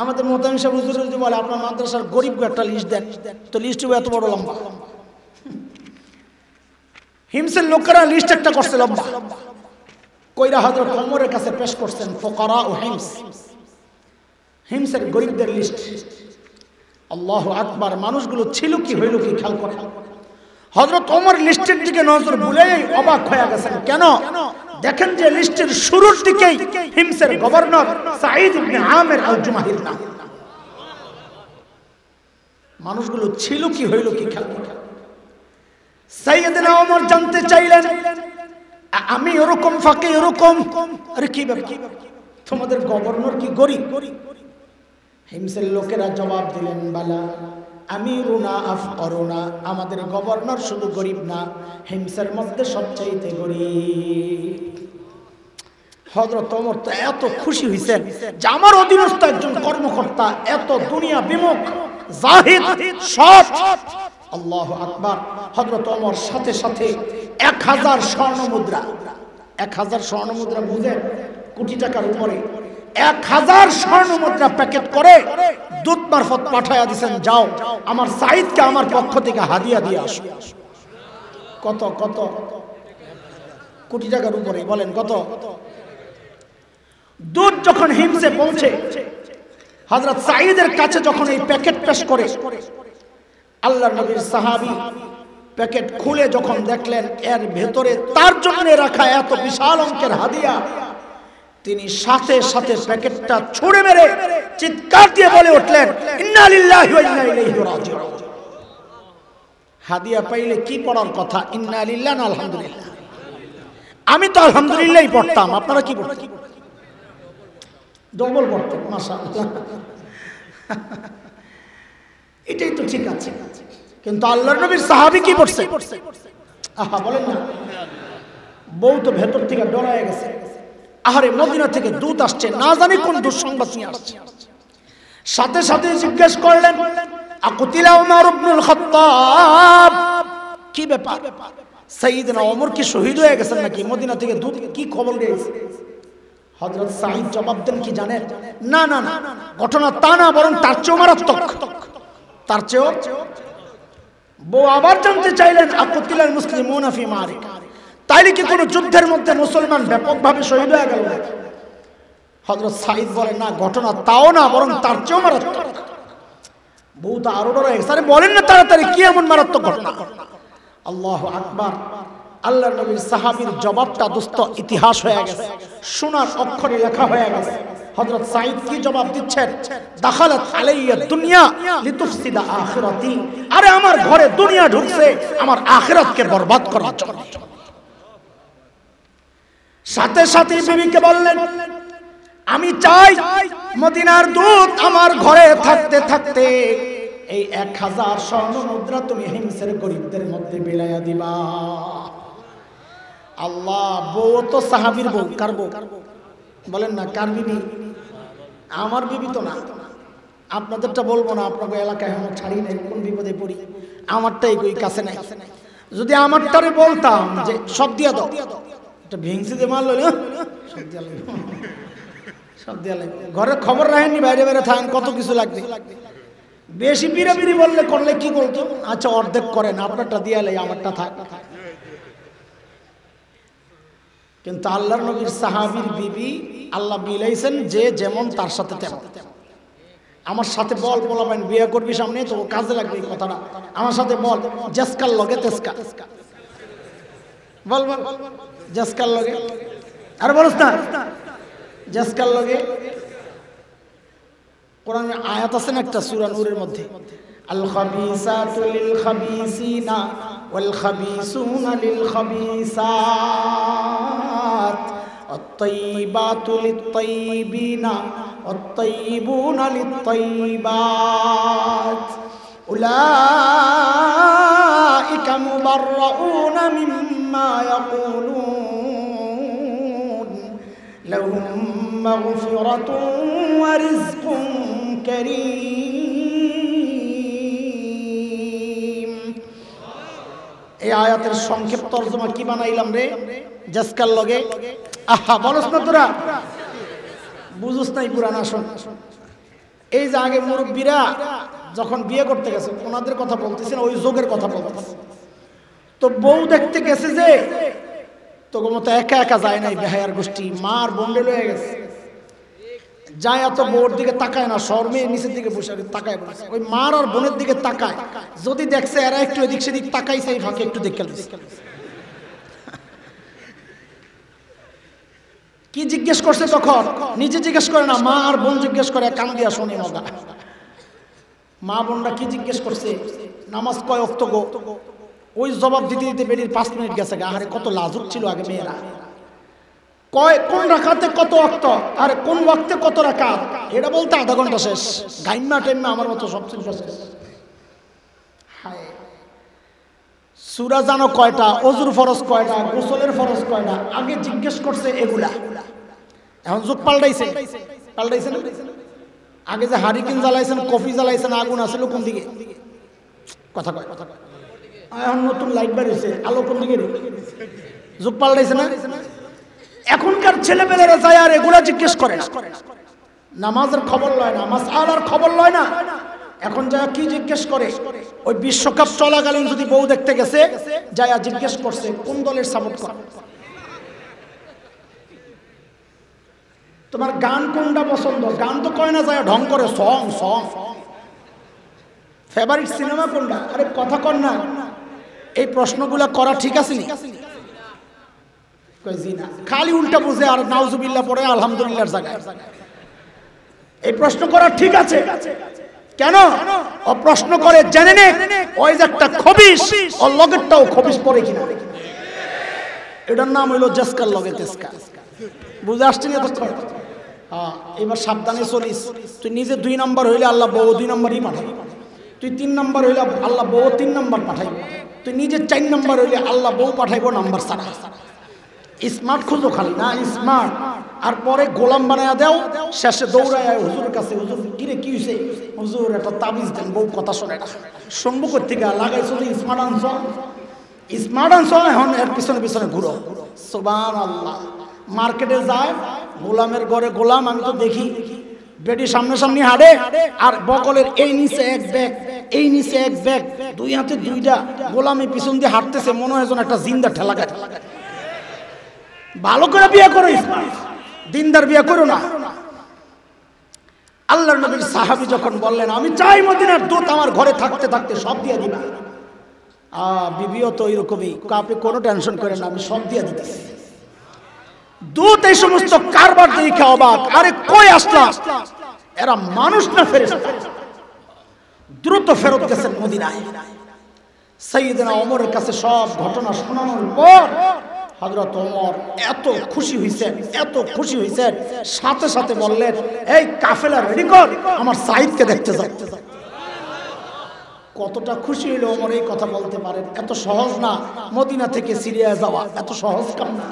আমাদের মোতামিম সাহেব হুজুর বলে, আপনার মাদ্রাসার গরিব একটা লিস্ট দেন, তো লিস্ট এত বড় লম্বা। হিমসের লোকেরা লিস্ট একটা করছে লম্বা, কইরা হযরত ওমরের কাছে পেশ করছেন ফুকারা ও হিমস, হিমসের গরিবদের লিস্ট। আল্লাহু আকবার, মানুষগুলো ছিল কি হইল কি খেয়াল করে। হযরত ওমর লিস্টের দিকে নজর বুলেই অবাক হয়ে গেছেন। কেন? দেখেন যে লিস্টের শুরুর দিকেই হিমসের গভর্নর সাঈদ ইবনে আমির আল জুমাহির নাম। মানুষগুলো ছিল কি হইল কি খেয়াল করে। সাইয়েদনা ওমর জানতে চাইলেন, আমি ওরকম ফাঁকে এরকম, আরে কি ব্যাপার, তোমাদের গভর্নর কি গরিব? হিমসের লোকেরা জবাব দিলেন, বালা আমিরুনা আফকরুনা, আমাদের গভর্নর শুধু গরিব না, হিমসের মধ্যে সবচাইতে গরিব। হযরত ওমর তো এত খুশি হইছেন যে আমার অধীনস্থ একজন কর্মকর্তা এত দুনিয়া বিমুখ, জাহিদ, সৎ। আল্লাহু আকবার। হযরত ওমর সাথে সাথে 1000 স্বর্ণ মুদ্রা, 1000 স্বর্ণ মুদ্রা বুঝেন, কোটি টাকার উপরে, 1000 স্বর্ণ মুদ্রা প্যাকেট করে দূত মারফত পাঠায়া দিয়েছেন, যাও আমার সাঈদকে আমার পক্ষ থেকে হাদিয়া দিয়ে আসো। কত কত কোটি টাকার উপরে, বলেন কত? দূত যখন হিমসে পৌঁছে হযরত সাঈদের কাছে যখন এই প্যাকেট পেশ করে, আল্লাহর নবীর সাহাবী প্যাকেট খুলে যখন দেখলেন এর ভেতরে তার জন্য রাখা এত বিশাল অঙ্কের হাদিয়া, তিনি সাথে সাথে প্যাকেটটা ছুঁড়ে মেরে চিৎকার দিয়ে বলে উঠলেন, ইন্না লিল্লাহি ওয়া ইন্না ইলাইহি রাজিউন। হাদিয়া পাইলে কি পড়ার কথা? ইন্না লিল্লাহি না আলহামদুলিল্লাহ। আমি তো আলহামদুলিল্লাহই পড়তাম, আপনারা কি পড়তেন? ডবল পড়তেন, মাশাআল্লাহ। এটাই তো ঠিক আছে, কিন্তু আল্লাহর নবীর সাহাবী কি পড়ছে? আহা, বলেন না। বউ তো ভেতর থেকে ডরায় গেছে, আহারে মদিনা থেকে দূত আসছে, না জানি কোন দুঃসংবাদ নিয়ে আসছে। সাথে সাথে জিজ্ঞেস করলেন, আকুতিলা ওমর ইবনুল খাত্তাব, কি ব্যাপার? সাইয়েদনা ওমর কি শহীদ হয়ে গেছেন নাকি? মদিনা থেকে দূত কি খবর দিয়েছে? হযরত সাঈদ জবাব দেন কি জানেন? না না না, ঘটনা তা না, বরং তার চেয়েও মারাত্মক, তার চেয়েও। বউ আবার জানতে চাইলেন, আকুতিলাল মুসলিমুনা ফি মারিকা, তাইলে কি কোনো যুদ্ধের মধ্যে মুসলমান ব্যাপকভাবে শহীদ হয়ে গেল? হযরত সাঈদ বলেন, না, ঘটনা তাও না, বরং তার চেয়েও মারাত্মক। বউ তো আরো ডরে গেছে, আরে বলেন না তাড়াতাড়ি, কি এমন মারাত্মক ঘটনা? আল্লাহু আকবার। আল্লাহর নবীর সাহাবীর জবাবটা দোস্ত ইতিহাস হয়ে গেছে, সোনার অক্ষরে লেখা হয়ে গেছে। হযরত সাঈদ কি জবাব দিচ্ছেন? দাখালাত আলাইয়া দুনিয়া লিতুফসিদা আখিরাতি, আরে আমার ঘরে দুনিয়া ঢুকছে আমার আখিরাতকে বরবাদ করার জন্য। সাথে সাথে বিবিকে বললেন, আমি চাই মদিনার দূত আমার ঘরে থাকতে থাকতে এই 1000 স্বর্ণ মুদ্রা তুমি হিমসের গরিবদের মধ্যে বিলাইয়া দিবা। আল্লাহ, বউ তো সাহাবীর বউ, কার বউ? বলেন না, কার বিবি? আমার বিবি তো না। আপনাদেরটা বলবো না, আপনাকে এলাকায় এখন ছাড়ি নাই, কোন বিপদে পড়ি। আমারটাই কই কাছে নাই। যদি আমারটারে বলতাম যে সব দিয়া দাও, এটা ভেংসি দিয়ে মারল, সব দিয়া লাগবে, সব দিয়া লাগবে। ঘরের খবর রাখেননি, বাইরে বাইরে থাকেন, কত কিছু লাগবে। বেশি বিড়াবিড়ি বললে করলে কি বলতো, আচ্ছা অর্ধেক করেন, আপনারটা দিয়া লাই, আমারটা থাক। কিন্তু আল্লাহর নবীর সাহাবীর বিবি আল্লাহ মিলাইছেন, যে যেমন তার সাথে তেমন। আমার সাথে বল, বলাবেন বিয়ে করবি সামনে তো কাজে লাগবে এই কথাটা। আমার সাথে বল, জেসকার লগে তেসকা, বল বল, জেসকার লগে, আর বলস না জেসকার লগে। কোরআনে আয়াত আছে না একটা সূরা নূরের মধ্যে, আল খাবিসাতু লিল খাবিসিনা ওয়াল খাবিসুনা লিল খাবিসাত আত-তাইয়িবাতু লিত-তাইয়িবিনা ওয়াত-তাইয়িবুনা লিত-তাইয়িবাত উলাইকা মুবাররাউনা মিম্মা ইয়াকুলুন লাহুম মাগফিরাতুন ওয়া রিজকুন কারীম। এই আয়াতের সংক্ষেপ তরজমা কি বানাইলাম রে? জাসকার লগে, আহা বলস না তোরা, বুঝুস নাই পুরান। আসন এই যে আগে মুরব্বীরা যখন বিয়ে করতে গেছে ওনাদের কথা বলতেছেন, ওই যোগের কথা বলতেছে। তো বউ দেখতে গেছে যে তোর মতো একা একা যায় নাই, বেহায়ার গোষ্ঠী মার বন্ডেল হয়ে গেছে, যায় এত বউর দিকে তাকায় না, শর্মে নিচের দিকে বসে তাকায় বসে, ওই মার আর বোনের দিকে তাকায়, যদি দেখছে এরা একটু এদিক সেদিক তাকাইছে এই ফাঁকে একটু দেখে কি জিজ্ঞেস করছে তখন নিজে জিজ্ঞেস করে না, মা আর বোন জিজ্ঞেস করে, কান দিয়া শোনে মজা। মা বোনরা কি জিজ্ঞেস করছে, নামাজ কয় ওয়াক্ত গো? ওই জবাব দিতে দিতে বেরির 5 মিনিট গেছে। আরে কত লাজুক ছিল আগে মেয়েরা, কয় কোন রাকাতে কত ওয়াক্ত, আর কোন ওয়াক্তে কত রাকাত, এটা বলতে আধা ঘন্টা শেষ। গাইমা টাইমা আমার মতো সব শেষ। হায়, সূরা জানো কয়টা, অজুর ফরজ কয়টা, গোসলের ফরজ কয়টা, আগে জিজ্ঞেস করছে এগুলা। এখন যুগ পাল্টাইছে না? আগে যে হারিকেন জ্বালাইছেন, কফি জ্বালাইছেন, আগুন আসলে কোন দিকে? কথা কয়। এখন নতুন লাইট বেরিয়েছে, আলো কোন দিকে? যুগ পাল্টাইছে না? এখনকার ছেলেমেয়েরা যায় আর এগুলা জিজ্ঞেস করে না, নামাজের খবর লয় না, মাসআলার খবর লয় না। এখন যায় কি জিজ্ঞেস করে, ওই বিশ্বকাপ চলাকালীন যদি বউ দেখতে গেছে, যায় জিজ্ঞেস করছে কোন দলের সাপোর্ট করে, তোমার গান কোনটা পছন্দ? গান তো কয় না, যায় ঢং করে সং। ফেভারিট সিনেমা কোনটা? আরে কথা কর না। এই প্রশ্নগুলা করা ঠিক আছে নি? খালি উল্টা বুঝে আর নাউজুবিল্লাহ পড়ে আলহামদুলিল্লাহর জায়গায়। এই প্রশ্ন করা ঠিক আছে কেন? ও প্রশ্ন করে জেনে নে ওই যে একটা খবিশ, ও লগেরটাও খবিশ পড়ে কিনা। এটার নাম হইলো জেসকার লগে তেসকা। বুঝে আসছে না? হ্যাঁ, এবার সাবধানে চলিস। তুই নিজে 2 নাম্বার হইলে আল্লাহ বউ 2 নাম্বারই পাঠাই, তুই 3 নাম্বার হইলে আল্লাহ বউ 3 নাম্বার পাঠাইব, তুই নিজে 4 নাম্বার হইলে আল্লাহ বউ পাঠাইব নাম্বার ছাড়া। স্মার্ট খুঁজো খালি না, স্মার্ট। আর পরে গোলাম বানায়া দেও, শেষে দৌড়ায় হুজুরের কাছে, হুজুর কিরে কি হয়েছে? হুজুর একটা তাবিজ দেন, বউ কথা শোনে না। শুনবো কোথেকে? লাগাইছো যে স্মার্ট আনছো, এখন এর পিছনে পিছনে ঘুরো। সুবহানাল্লাহ। মার্কেটে যায়, গোলামের ঘরে গোলাম, আমি তো দেখি বেটি সামনাসামনি হাঁটে, আর বগলের এই নিচে এক ব্যাগ, এই নিচে এক ব্যাগ, 2 হাতে 2টা, গোলামে পিছন দিয়ে হাঁটতেছে, মনে হয় যেন একটা জিন্দা ঠেলা গাড়ি। ভালো করে বিয়ে করো, দিনদার বিয়ে করো না। আল্লাহর নবীর সাহাবী যখন বললেন আমি চাই মদিনার দুধ আমার ঘরে থাকতে থাকতে সব দিয়ে দিবা, বিবিও তো এরকমই, আপনি কোনো টেনশন করেন না, আমি সব দিয়ে দিতেছি। দুধ এই সমস্ত কারবার দেখে অবাক, আরে কই আসলা, এরা মানুষ না ফেরেশতা। দ্রুত ফেরত গেছেন মদিনায়। সাইয়েদনা ওমরের কাছে সব ঘটনা শোনানোর পর হযরত ওমর এত খুশি হইছেন, সাথে সাথে বললেন এই কাফেলা রেডি কর, আমার সাইদকে দেখতে যাও। কতটা খুশি হইল ওমর এই কথা বলতে পারেন। এত সহজ না মদিনা থেকে সিরিয়া যাওয়া, এত সহজ কাম না।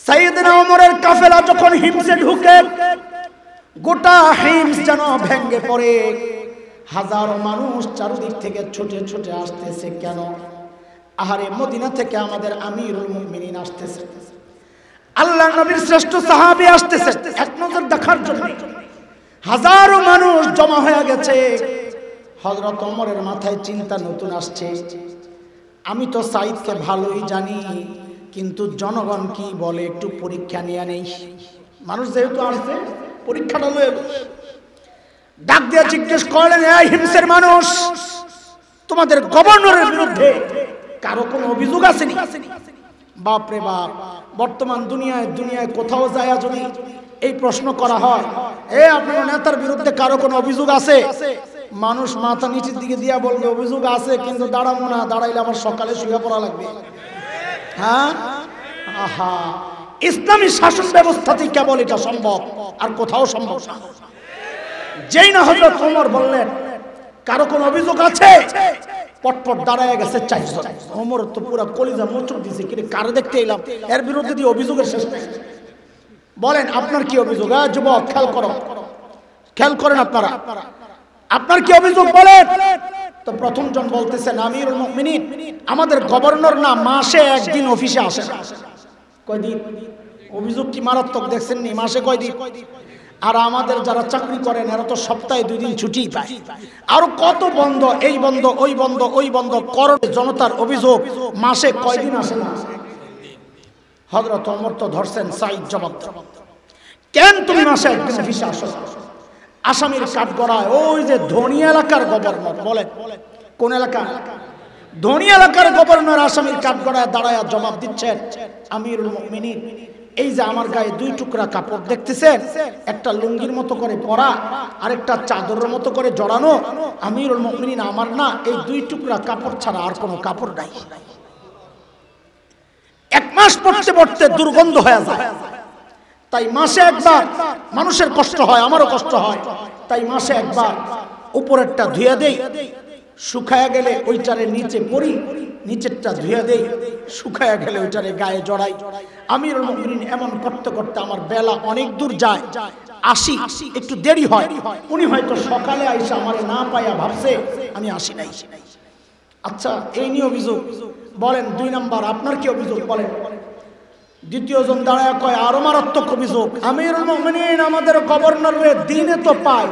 সাইয়েদনা ওমরের কাফেলা যখন হিমসে ঢুকে, গোটা হিমস যেন ভেঙে পড়ে, হাজারো মানুষ চারদিক থেকে ছুটে ছুটে আসতেছে। কেন? আহারে মদিনা থেকে আমাদের আমিরুল মুমিনিন আসতেছে, আল্লাহর নবীর শ্রেষ্ঠ সাহাবী আসতেছে এক নজর দেখার জন্য। হাজারো মানুষ জমা হয়ে গেছে। হযরত ওমরের মাথায় চিন্তা নতুন আসছে, আমি তো সাইদকে ভালোই জানি, কিন্তু জনগণ কি বলে একটু পরীক্ষা নিয়ে নেই। মানুষ যেহেতু আসছে, পরীক্ষাটা লয়ে ডাক দিয়ে জিজ্ঞেস করলেন, এই হিমসের মানুষ, তোমাদের গভর্নরের বিরুদ্ধে কারো কোনো অভিযোগ আসেনি? বাপ রে বাপ, বর্তমান দুনিয়ায় কোথাও যায় যদি এই প্রশ্ন করা হয়, আপনার নেতার বিরুদ্ধে কারো কোনো অভিযোগ আছে, মানুষ মাথা নিচের দিকে দিয়া বলবে অভিযোগ আছে, কিন্তু দাঁড়াবো না, দাঁড়াইলে আবার সকালে শুয়ে পড়া লাগবে। হ্যাঁ, আহা, ইসলামী শাসন ব্যবস্থাতে কেবল এটা সম্ভব, আর কোথাও সম্ভব না। যেই না হযরত ওমর বললেন কারো কোনো অভিযোগ আছে, পটপট দাঁড়ায় গেছে 4 জন। ওমর তো পুরো কলিজা মোচড় দিয়েছে, কি কারে দেখতে এলাম, এর বিরুদ্ধে দিয়ে অভিযোগের শেষ নেই। বলেন আপনার কি অভিযোগ? যুবক খেয়াল করেন আপনারা, আপনার কি অভিযোগ বলেন? তো প্রথম জন বলতেছেন আমিরুল মুমিনিন, আমাদের গভর্নর না মাসে একদিন অফিসে আসে না। কয়দিন? অভিযোগ কি মারাত্মক দেখছেন নি? মাসে কয়দিন? আর আমাদের যারা চাকরি করেন এরা তো সপ্তাহে 2 দিন ছুটি পায়। আর কত বন্ধ, এই বন্ধ, ওই বন্ধ, ওই বন্ধ, করোড়ে জনতার অভিযোগ মাসে কয়দিন আসে না? হযরত ওমর তো ধরছেন, সাইদ জবাব দাও, কেন তুমি মাসে একদিন অফিসে আসো? আসামির কাঠগড়ায় ওই যে ধনী এলাকার গভর্নর, বলে কোন এলাকা? ধনী এলাকার গভর্নর আসামির কাঠগড়ায় দাঁড়ায় জবাব দিচ্ছেন, আমিরুল মুমিনিন, এই যে আমার গায়ে 2 টুকরা কাপড় দেখতেছেন, একটা লুঙ্গির মতো করে পরা আর একটা চাদরের মতো করে জড়ানো, আমিরুল মুমিনিন আমার না এই 2 টুকরা কাপড় ছাড়া আর কোনো কাপড় নাই। 1 মাস পড়তে পড়তে দুর্গন্ধ হয়ে যায়, তাই মাসে একবার মানুষের কষ্ট হয়, আমারও কষ্ট হয়, তাই মাসে একবার উপরেরটা ধুয়ে দেই, শুকায়া গেলে ওইটারে নিচে পরি, নিচেরটা ধুয়ে দেই, শুকায়া গেলে ওইটারে গায়ে জড়াই। আমিরুল মুমিনিন এমন করতে করতে আমার বেলা অনেক দূর যায়, আসি একটু দেরি হয়, উনি হয়তো সকালে আইসা আমারে না পাইয়া ভাবছে আমি আসি নাই। আচ্ছা, এই নিয়ে অভিযোগ বলেন। 2 নাম্বার, আপনার কি অভিযোগ বলেন? দ্বিতীয় জন দাঁড়ায় কয়, আরো মারাত্মক অভিযোগ, আমিরুল মুমিনিন আমাদের গভর্নরের দিনে তো পায়,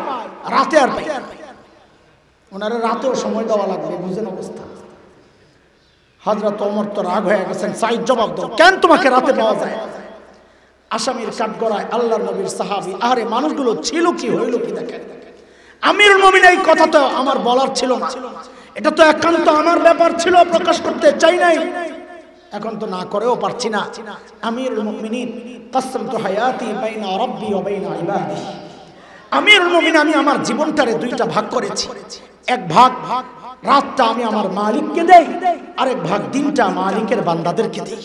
রাতে আর পায়, ওনারা রাতেও সময় দেওয়া লাগবে, বুঝেন অবস্থা। হযরত ওমর তো রাগ হয়ে গেছেন, সাইদ জবাব দাও, কেন তোমাকে রাতে পাওয়া যায়? আসামির কাঠগড়ায় আল্লাহর নবীর সাহাবী, আরে মানুষগুলো ছিল কি, হইল কি দেখেন। আমিরুল মুমিনিন এই কথা তো আমার বলার ছিল না, এটা তো একান্ত আমার ব্যাপার ছিল, প্রকাশ করতে চাই নাই, এখন তো না করেও পারছি না। আমিরুল মুমিনিন, কাসমতু হায়াতি বাইনা রাব্বি ওয়া বাইনা ইবাদি, আমিরুল মুমিনিন আমি আমার জীবনটারে 2টা ভাগ করেছি, এক ভাগ রাতটা আমি আমার মালিককে দেই, আরেক ভাগ দিনটা মালিকের বান্দাদেরকে দেই।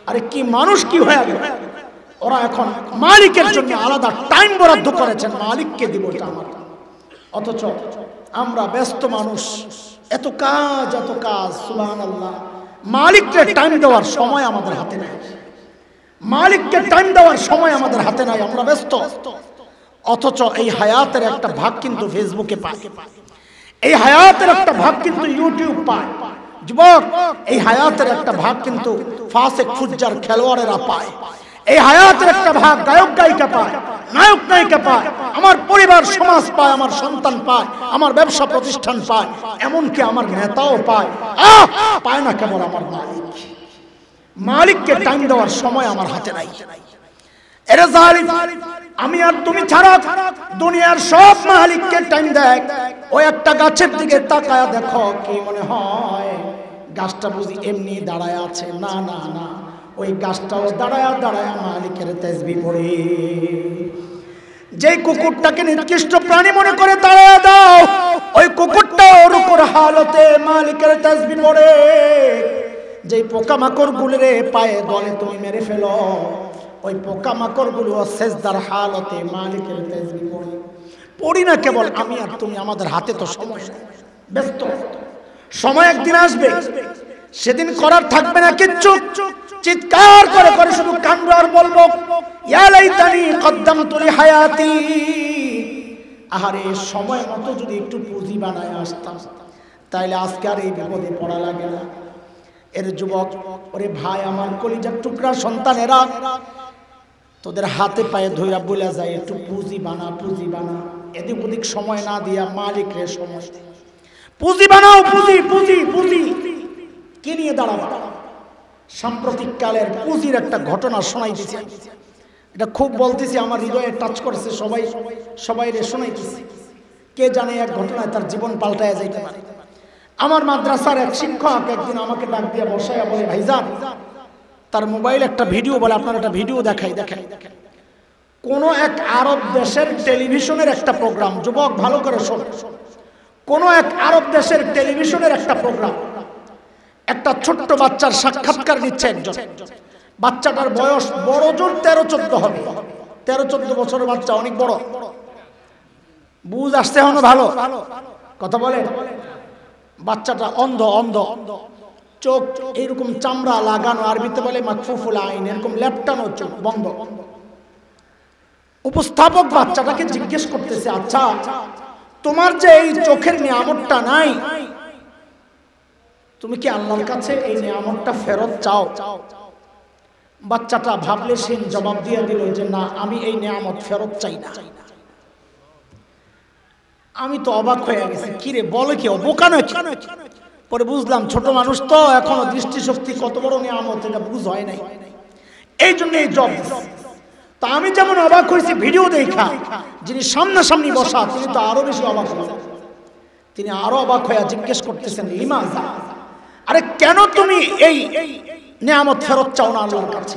আরে কি মানুষ কি হয়ে গেল, ওরা এখন মালিকের জন্য আলাদা টাইম বরাদ্দ করেছেন, মালিককে দিব এটা আমার। অথচ আমরা ব্যস্ত মানুষ, এত কাজ এত কাজ, সুবহানাল্লাহ, মালিককে টাইম দেওয়ার সময় আমাদের হাতে নাই, মালিককে টাইম দেওয়ার সময় আমাদের হাতে নাই, আমরা ব্যস্ত। অথচ এই হায়াতের একটা ভাগ কিন্তু ফেসবুকে পায়, এই হায়াতের একটা ভাগ কিন্তু ইউটিউব পায়, যুবক এই হায়াতের একটা ভাগ কিন্তু ফাসিক ফুজ্জার খেলোয়াড়েরা পায়, এই হায়াতের একটা ভাগ গায়ক গায়িকা পায়, নায়ক নায়িকা পায়, আমার পরিবার সমাজ পায়, আমার সন্তান পায়, আমার ব্যবসা প্রতিষ্ঠান পায়, এমনকি আমার নেতাও পায়। পায় না কেবল আমার মালিক, মালিককে টাইম দেওয়ার সময় আমার হাতে নাই। এরে জালিম, আমি আর তুমি ছাড়া দুনিয়ার সব মালিককে টাইম দেয়, ওই একটা গাছের দিকে তাকায়া দেখো, কি মনে হয় গাছটা বুঝি এমনি দাঁড়ায় আছে? না না না, ওই গাছটাও দাঁড়ায়া দাঁড়ায়া মালিকের তাসবিহ পড়ে। যেই কুকুরটাকে নিকৃষ্ট প্রাণী মনে করে দাঁড়ায়া দাও, ওই কুকুরটাও রুকুর হালতে মালিকের তাসবিহ পড়ে। যেই পোকামাকড় গুলোরে পায়ে দলে তুমি মেরে ফেলো, ওই পোকামাকড় গুলো সেজদার হালতে মালিকের তাসবিহ পড়ে। পড়ি না কেবল আমি আর তুমি, আমাদের হাতে তো সময় ব্যস্ত, সময় একদিন আসবে, সেদিন করার থাকবে না কিচ্ছু, চিৎকার করে করে শুধু কান্দবো আর বলবো, ইয়া লাইতানি কদ্দামতু লিহায়াতি, আহারে সময় মতো যদি একটু পুঁজি বানায় আসতাম, তাইলে আজকে আর এই বিপদে পড়া লাগে না। এর যুবক, ওরে ভাই আমার কলিজার টুকরা সন্তানেরা, তোদের হাতে পায়ে ধইরা বলে যায় একটু পুঁজি বানা, পুঁজি বানা, এদিক ওদিক সময় না দিয়া মালিক রে সময় দে, পুঁজি বানাও, পুঁজি পুঁজি পুঁজি, কি নিয়ে দাঁড়াবা? সাম্প্রতিক কালের পুঁজির একটা ঘটনা শোনাইতেছি, এটা খুব বলতেছি, আমার হৃদয়ে টাচ করেছে, সবাই রে শোনাইতেছি, কে জানে এক ঘটনায় তার জীবন পাল্টায় যাইতে পারে। আমার মাদ্রাসার এক শিক্ষক একদিন আমাকে ডাক দিয়ে বসাইয়া বলে, ভাইজান, তার মোবাইল একটা ভিডিও, বলে আপনার একটা ভিডিও দেখাই, দেখেন কোন এক আরব দেশের টেলিভিশনের একটা প্রোগ্রাম, যুবক ভালো করে শোন, কোন এক আরব দেশের টেলিভিশনের একটা প্রোগ্রাম, একটা ছোট্ট বাচ্চার সাক্ষাৎকার নিচ্ছে একজন, বাচ্চাটার বয়স বড় জোর 13-14 হবে, 13-14 বছরের বাচ্চা, অনেক বড়, বুঝ আসছে এখনো ভালো কথা বলে। বাচ্চাটা অন্ধ, চোখ এরকম চামড়া লাগানো, আরবিতে বলে মাকফুফুল আইন, এরকম লেপটানো চোখ, বন্ধ। উপস্থাপক বাচ্চাটাকে জিজ্ঞেস করতেছে, আচ্ছা তোমার যে এই চোখের নিয়ামতটা নাই, তুমি কি আল্লাহর কাছে এই নিয়ামতটা ফেরত চাও? বাচ্চাটা ভাবলেশীন জবাব দিয়ে দিল যে না, আমি এই নিয়ামত ফেরত চাই না। আমি তো অবাক হয়ে গেছি, কিরে বলে কি, বোকা নয়? পরে বুঝলাম ছোট মানুষ তো, এখনো দৃষ্টিশক্তি কত বড় নিয়ামত এটা বুঝ হয় নাই, এই জন্য এই জব। তা আমি যেমন অবাক হয়েছি ভিডিও দেখা, যিনি সামনাসামনি বসা তিনি তো আরো বেশি অবাক হয়েছেন। তিনি আরো অবাক হয়ে জিজ্ঞেস করতেছেন, লিমাজা, আরে কেন তুমি এই নিয়ামত ফেরত চাও না আল্লাহর কাছে?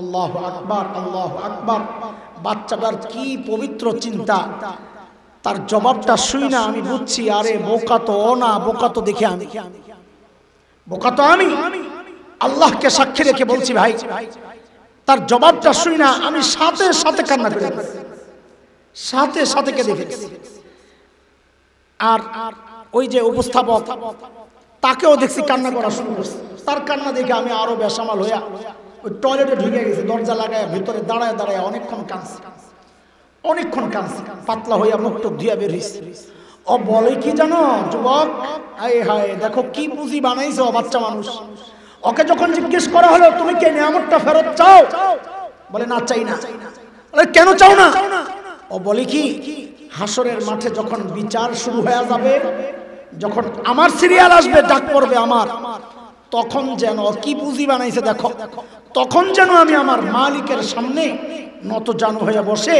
আল্লাহু আকবার, আল্লাহু আকবার। বাচ্চাটার কি পবিত্র চিন্তা, তার জবাবটা শুই না আমি বুঝছি, আরে বোকা তো ও না, বোকা তো দেখে আমি, বোকা তো আমি। আল্লাহকে সাক্ষী রেখে বলছি ভাই, তার জবাবটা শুই না আমি সাথে সাথে কান্না করে সাথে সাথে কেঁদে ফেলেছি। আর ওই যে উপস্থাপক তাকেও দেখছি কান্না করা শুরু করছে। তার কান্না দেখে আমি আরো বেসামাল হইয়া ওই টয়লেটে ঢুকে গেছি, দরজা লাগায় ভিতরে দাঁড়ায় দাঁড়ায় অনেকক্ষণ কাঁদছি, অনেকক্ষণ কাঁদছি, পাতলা হইয়া মুখ টুক ধুয়া বের হইছে। ও বলে কি জানো যুবক, হায় হায় দেখো কি পুঁজি বানাইছে ও বাচ্চা মানুষ। ওকে যখন জিজ্ঞেস করা হলো তুমি কি নিয়ামতটা ফেরত চাও, বলে না চাই না। কেন চাও না? ও বলে কি, হাসরের মাঠে যখন বিচার শুরু হয়ে যাবে, যখন আমার সিরিয়াল আসবে, ডাক পড়বে আমার, তখন যেন, কি পুঁজি বানাইছে দেখো, তখন যেন আমি আমার মালিকের সামনে নত জানু হয়ে বসে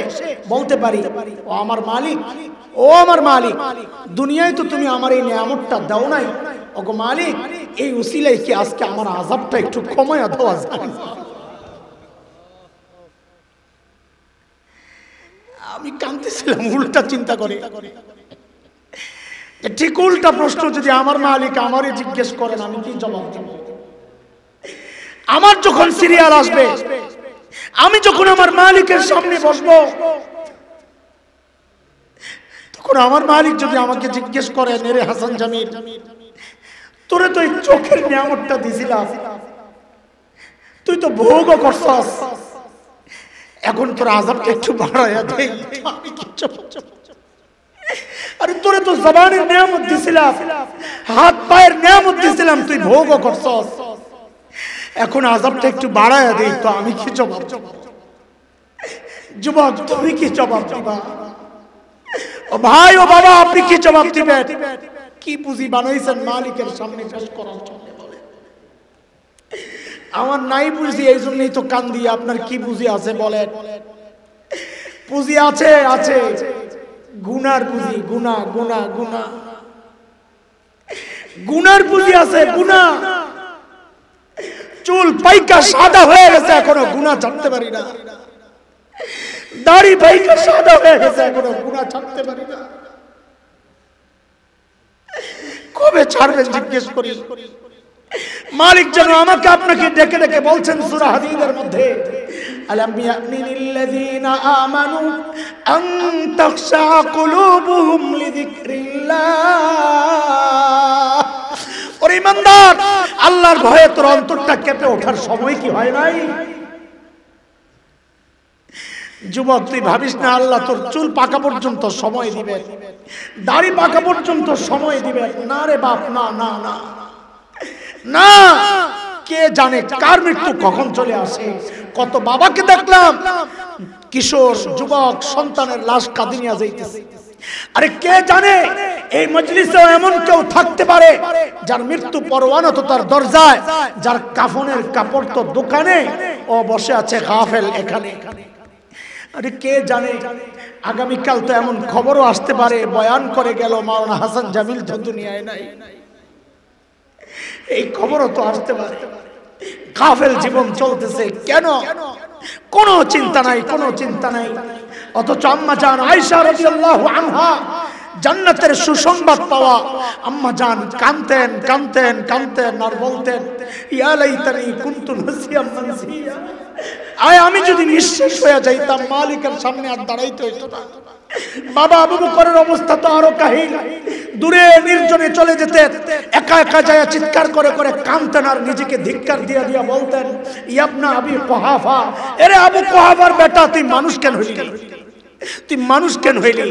বলতে পারি, ও আমার মালিক, ও আমার মালিক, দুনিয়ায় তো তুমি আমার এই নিয়ামতটা দাও নাই, ওগো মালিক, এই উসিলায় কি আজকে আমার আযাবটা একটু কমায়া দেওয়া যায়? আমি কাঁদতেছিলাম উল্টা চিন্তা করে, ঠিক উল্টা প্রশ্ন যদি আমার মালিক আমারে জিজ্ঞেস করেন আমি কি জবাব দেব? আমার যখন সিরিয়াল আসবে, আমি যখন আমার মালিকের সামনে বসবো, তখন আমার মালিক যদি আমাকে জিজ্ঞেস করেন, রে হাসান জামিল, তোরে তো এই চোখের নিয়ামতটা দিছিলাম, তুই তো ভোগও করছস, এখন তোর আযাবটা একটু বাড়ায়া দেই, আমি কি জবাব দেব? আরে তোরে তো জবানের নিয়ামত দিছিলাম, হাত পায়ের নিয়ামত দিছিলাম, তুই ভোগও করছস, এখন আযাবটা একটু বাড়ায়া দেই, তো আমি কি জবাব দেব? যুবক তুমি কি জবাব দিবা? ও ভাই, ও বাবা, আপনি কি জবাব দিবেন? কি পুঁজি বানাইছেন মালিকের সামনে পেশ করার জন্য? বলে আমার নাই পুঁজি, এই জন্যই তো কান্দি। আপনার কি পুঁজি আছে বলেন? পুঁজি আছে, আছে গুনার পুঁজি, গুনাহ, গুনাহ, গুনাহ, গুনার পুঁজি আছে, গুনাহ। চুল পাইকা সাদা হয়ে গেছে, এখনো গুনাহ ছাড়তে পারি না। দাড়ি পাইকা সাদা হয়ে গেছে, এখনো গুনাহ ছাড়তে পারি না। কবে ছাড়বেন জিজ্ঞেস করি। মালিক যেন আমাকে আপনাকে ডেকে ডেকে বলছেন সূরা হাদীদের মধ্যে, আলাম ইয়ানিল্লাযীনা আমানু আন তাখশা কুলুবুহুম লিযিকরিল্লাহ। ওরে ইমানদার, আল্লাহর ভয়ে তোর অন্তরটা কেঁপে ওঠার সময় কি হয় নাই? যুবক তুই ভাবিস না আল্লাহ তোর চুল পাকা পর্যন্ত সময় দিবে, দাড়ি পাকা পর্যন্ত সময় দিবে, না রে বাপ, না না না না। কে জানে কার মৃত্যু কখন চলে আসে। কত বাবাকে দেখলাম কিশোর যুবক সন্তানের লাশ কাঁধে নিয়ে যাইতেছে। আরে কে জানে এই মজলিসেও এমন কেউ থাকতে পারে যার মৃত্যু পরোয়ানা তো তার দরজায়, যার কাফনের কাপড় তো দোকানে, ও বসে আছে গাফেল এখানে। আরে কে জানে আগামীকাল তো এমন খবরও আসতে পারে, বয়ান করে গেল মাওলানা হাসান জামিল তো দুনিয়ায় নাই, এই খবরও তো আসতে পারে। গাফেল জীবন চলতেছে কেন? কোনো চিন্তা নাই, কোনো চিন্তা নাই। অথচ আম্মা জান আয়েশা রাদিয়াল্লাহু আনহা জান্নাতের সুসংবাদ পাওয়া আম্মা জান কাঁদতেন কাঁদতেন কাঁদতেন আর বলতেন, ইয়া লাইতানি কুনতু নাসিয়াম মানসিয়া, আয় আমি যদি নিঃশেষ হয়ে যাইতাম, মালিকের সামনে আর দাঁড়াইতে হইতো না। বাবা আবু বকরের অবস্থা তো আরো কাহিল, দূরে নির্জনে চলে যেতেন, একা একা যায় চিৎকার করে করে কাঁদতেন আর নিজেকে ধিক্কার দিয়া দিয়া বলতেন, ইয়াবনা আবি কুহাফা, এরে আবু কুহাফার বেটা তুই মানুষ কেন হইলি? তুই মানুষ কেন হইলি?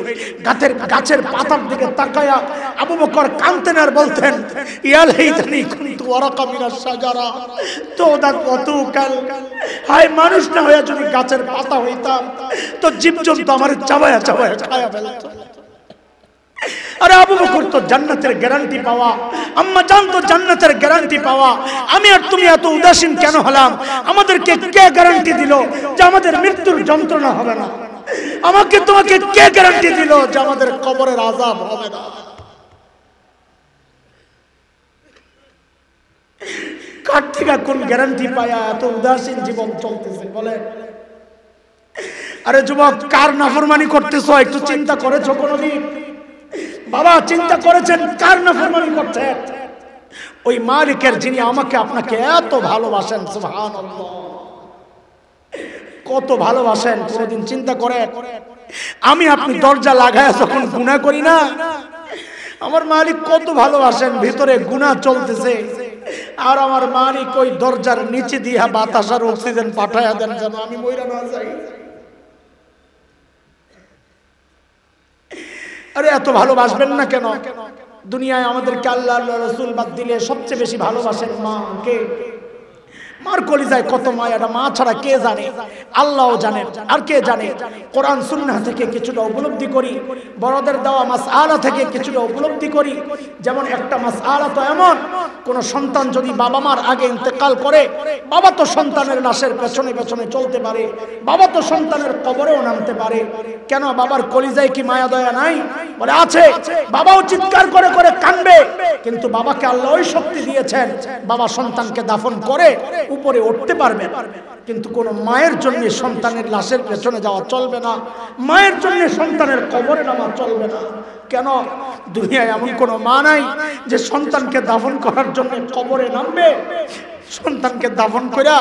গাছের পাতার দিকে তাকায়া আবু বকর কাঁদতেন আর বলতেন, ইয়া লাইতানি কুনতু ওয়ারাকা মিনাশ শাজারা তুদাত ওয়া তুকাল। হায়, মানুষ না হয়ে যদি গাছের পাতা হইতাম তো জীবজন্তু আমার চাবায়া চাবায়া খায়া ফেলতো। আরে আবু বকর তো জান্নাতের গ্যারান্টি পাওয়া, আম্মা জান তো জান্নাতের গ্যারান্টি পাওয়া, আমি আর তুমি এত উদাসীন কেন হলাম? আমাদেরকে কে গ্যারান্টি দিল যে আমাদের মৃত্যুর যন্ত্রণা হবে না? আমাকে তোমাকে কে গ্যারান্টি দিল যে আমাদের কবরের আযাব হবে না? কার থেকে কোন গ্যারান্টি পায়া এত উদাসীন জীবন চলতেছে বলে? আরে যুবক, কার নাফরমানি করতেছো একটু চিন্তা করেছো কোনদিন? বাবা, চিন্তা করেছেন কার নাফরমানি করছেন? ওই মালিকের যিনি আমাকে আপনাকে এত ভালোবাসেন। সুবহানাল্লাহ, কত ভালোবাসেন কোনদিন চিন্তা করেন? আমি আপনি দরজা লাগায় যখন গুনাহ করি না, আমার মালিক কত ভালোবাসেন। ভিতরে গুনাহ চলতেছে আর আমার মালিক ওই দরজার নিচে দিয়া বাতাস আর অক্সিজেন পাঠায়া দেন যেন আমি মইরা না যাই। আরে এত ভালোবাসবেন না কেন? দুনিয়ায় আমাদেরকে আল্লাহ আল্লাহ রাসূল বাদ দিলে সবচেয়ে বেশি ভালোবাসেন মাকে। মার কলিজায় কত মায়া, এটা মা ছাড়া কে জানে? আল্লাহও জানেন, আর কে জানে? কোরআন সুন্নাহ থেকে কিছুটা উপলব্ধি করি, বড়দের দেওয়া মাসআলা থেকে কিছুটা উপলব্ধি করি। যেমন একটা মাসআলা তো এমন, কোন সন্তান যদি বাবা মার আগে ইন্তেকাল করে, বাবা তো সন্তানের লাশের পেছনে পেছনে চলতে পারে, বাবা তো সন্তানের কবরেও নামতে পারে। কেন বাবার কলিজায় কি মায়া দয়া নাই? বলে আছে। বাবাও চিৎকার করে করে কাঁদবে, কিন্তু বাবাকে আল্লাহ ওই শক্তি দিয়েছেন, বাবা সন্তানকে দাফন করে উপরে উঠতে পারবে। কিন্তু কোন মায়ের জন্য সন্তানের লাশের পেছনে যাওয়া চলবে না, মায়ের জন্য সন্তানের কবরে নামা চলবে না। কেন? দুনিয়ায় এমন কোন মা নাই যে সন্তানকে দাফন করার জন্য কবরে নামবে, সন্তানকে দাফন করে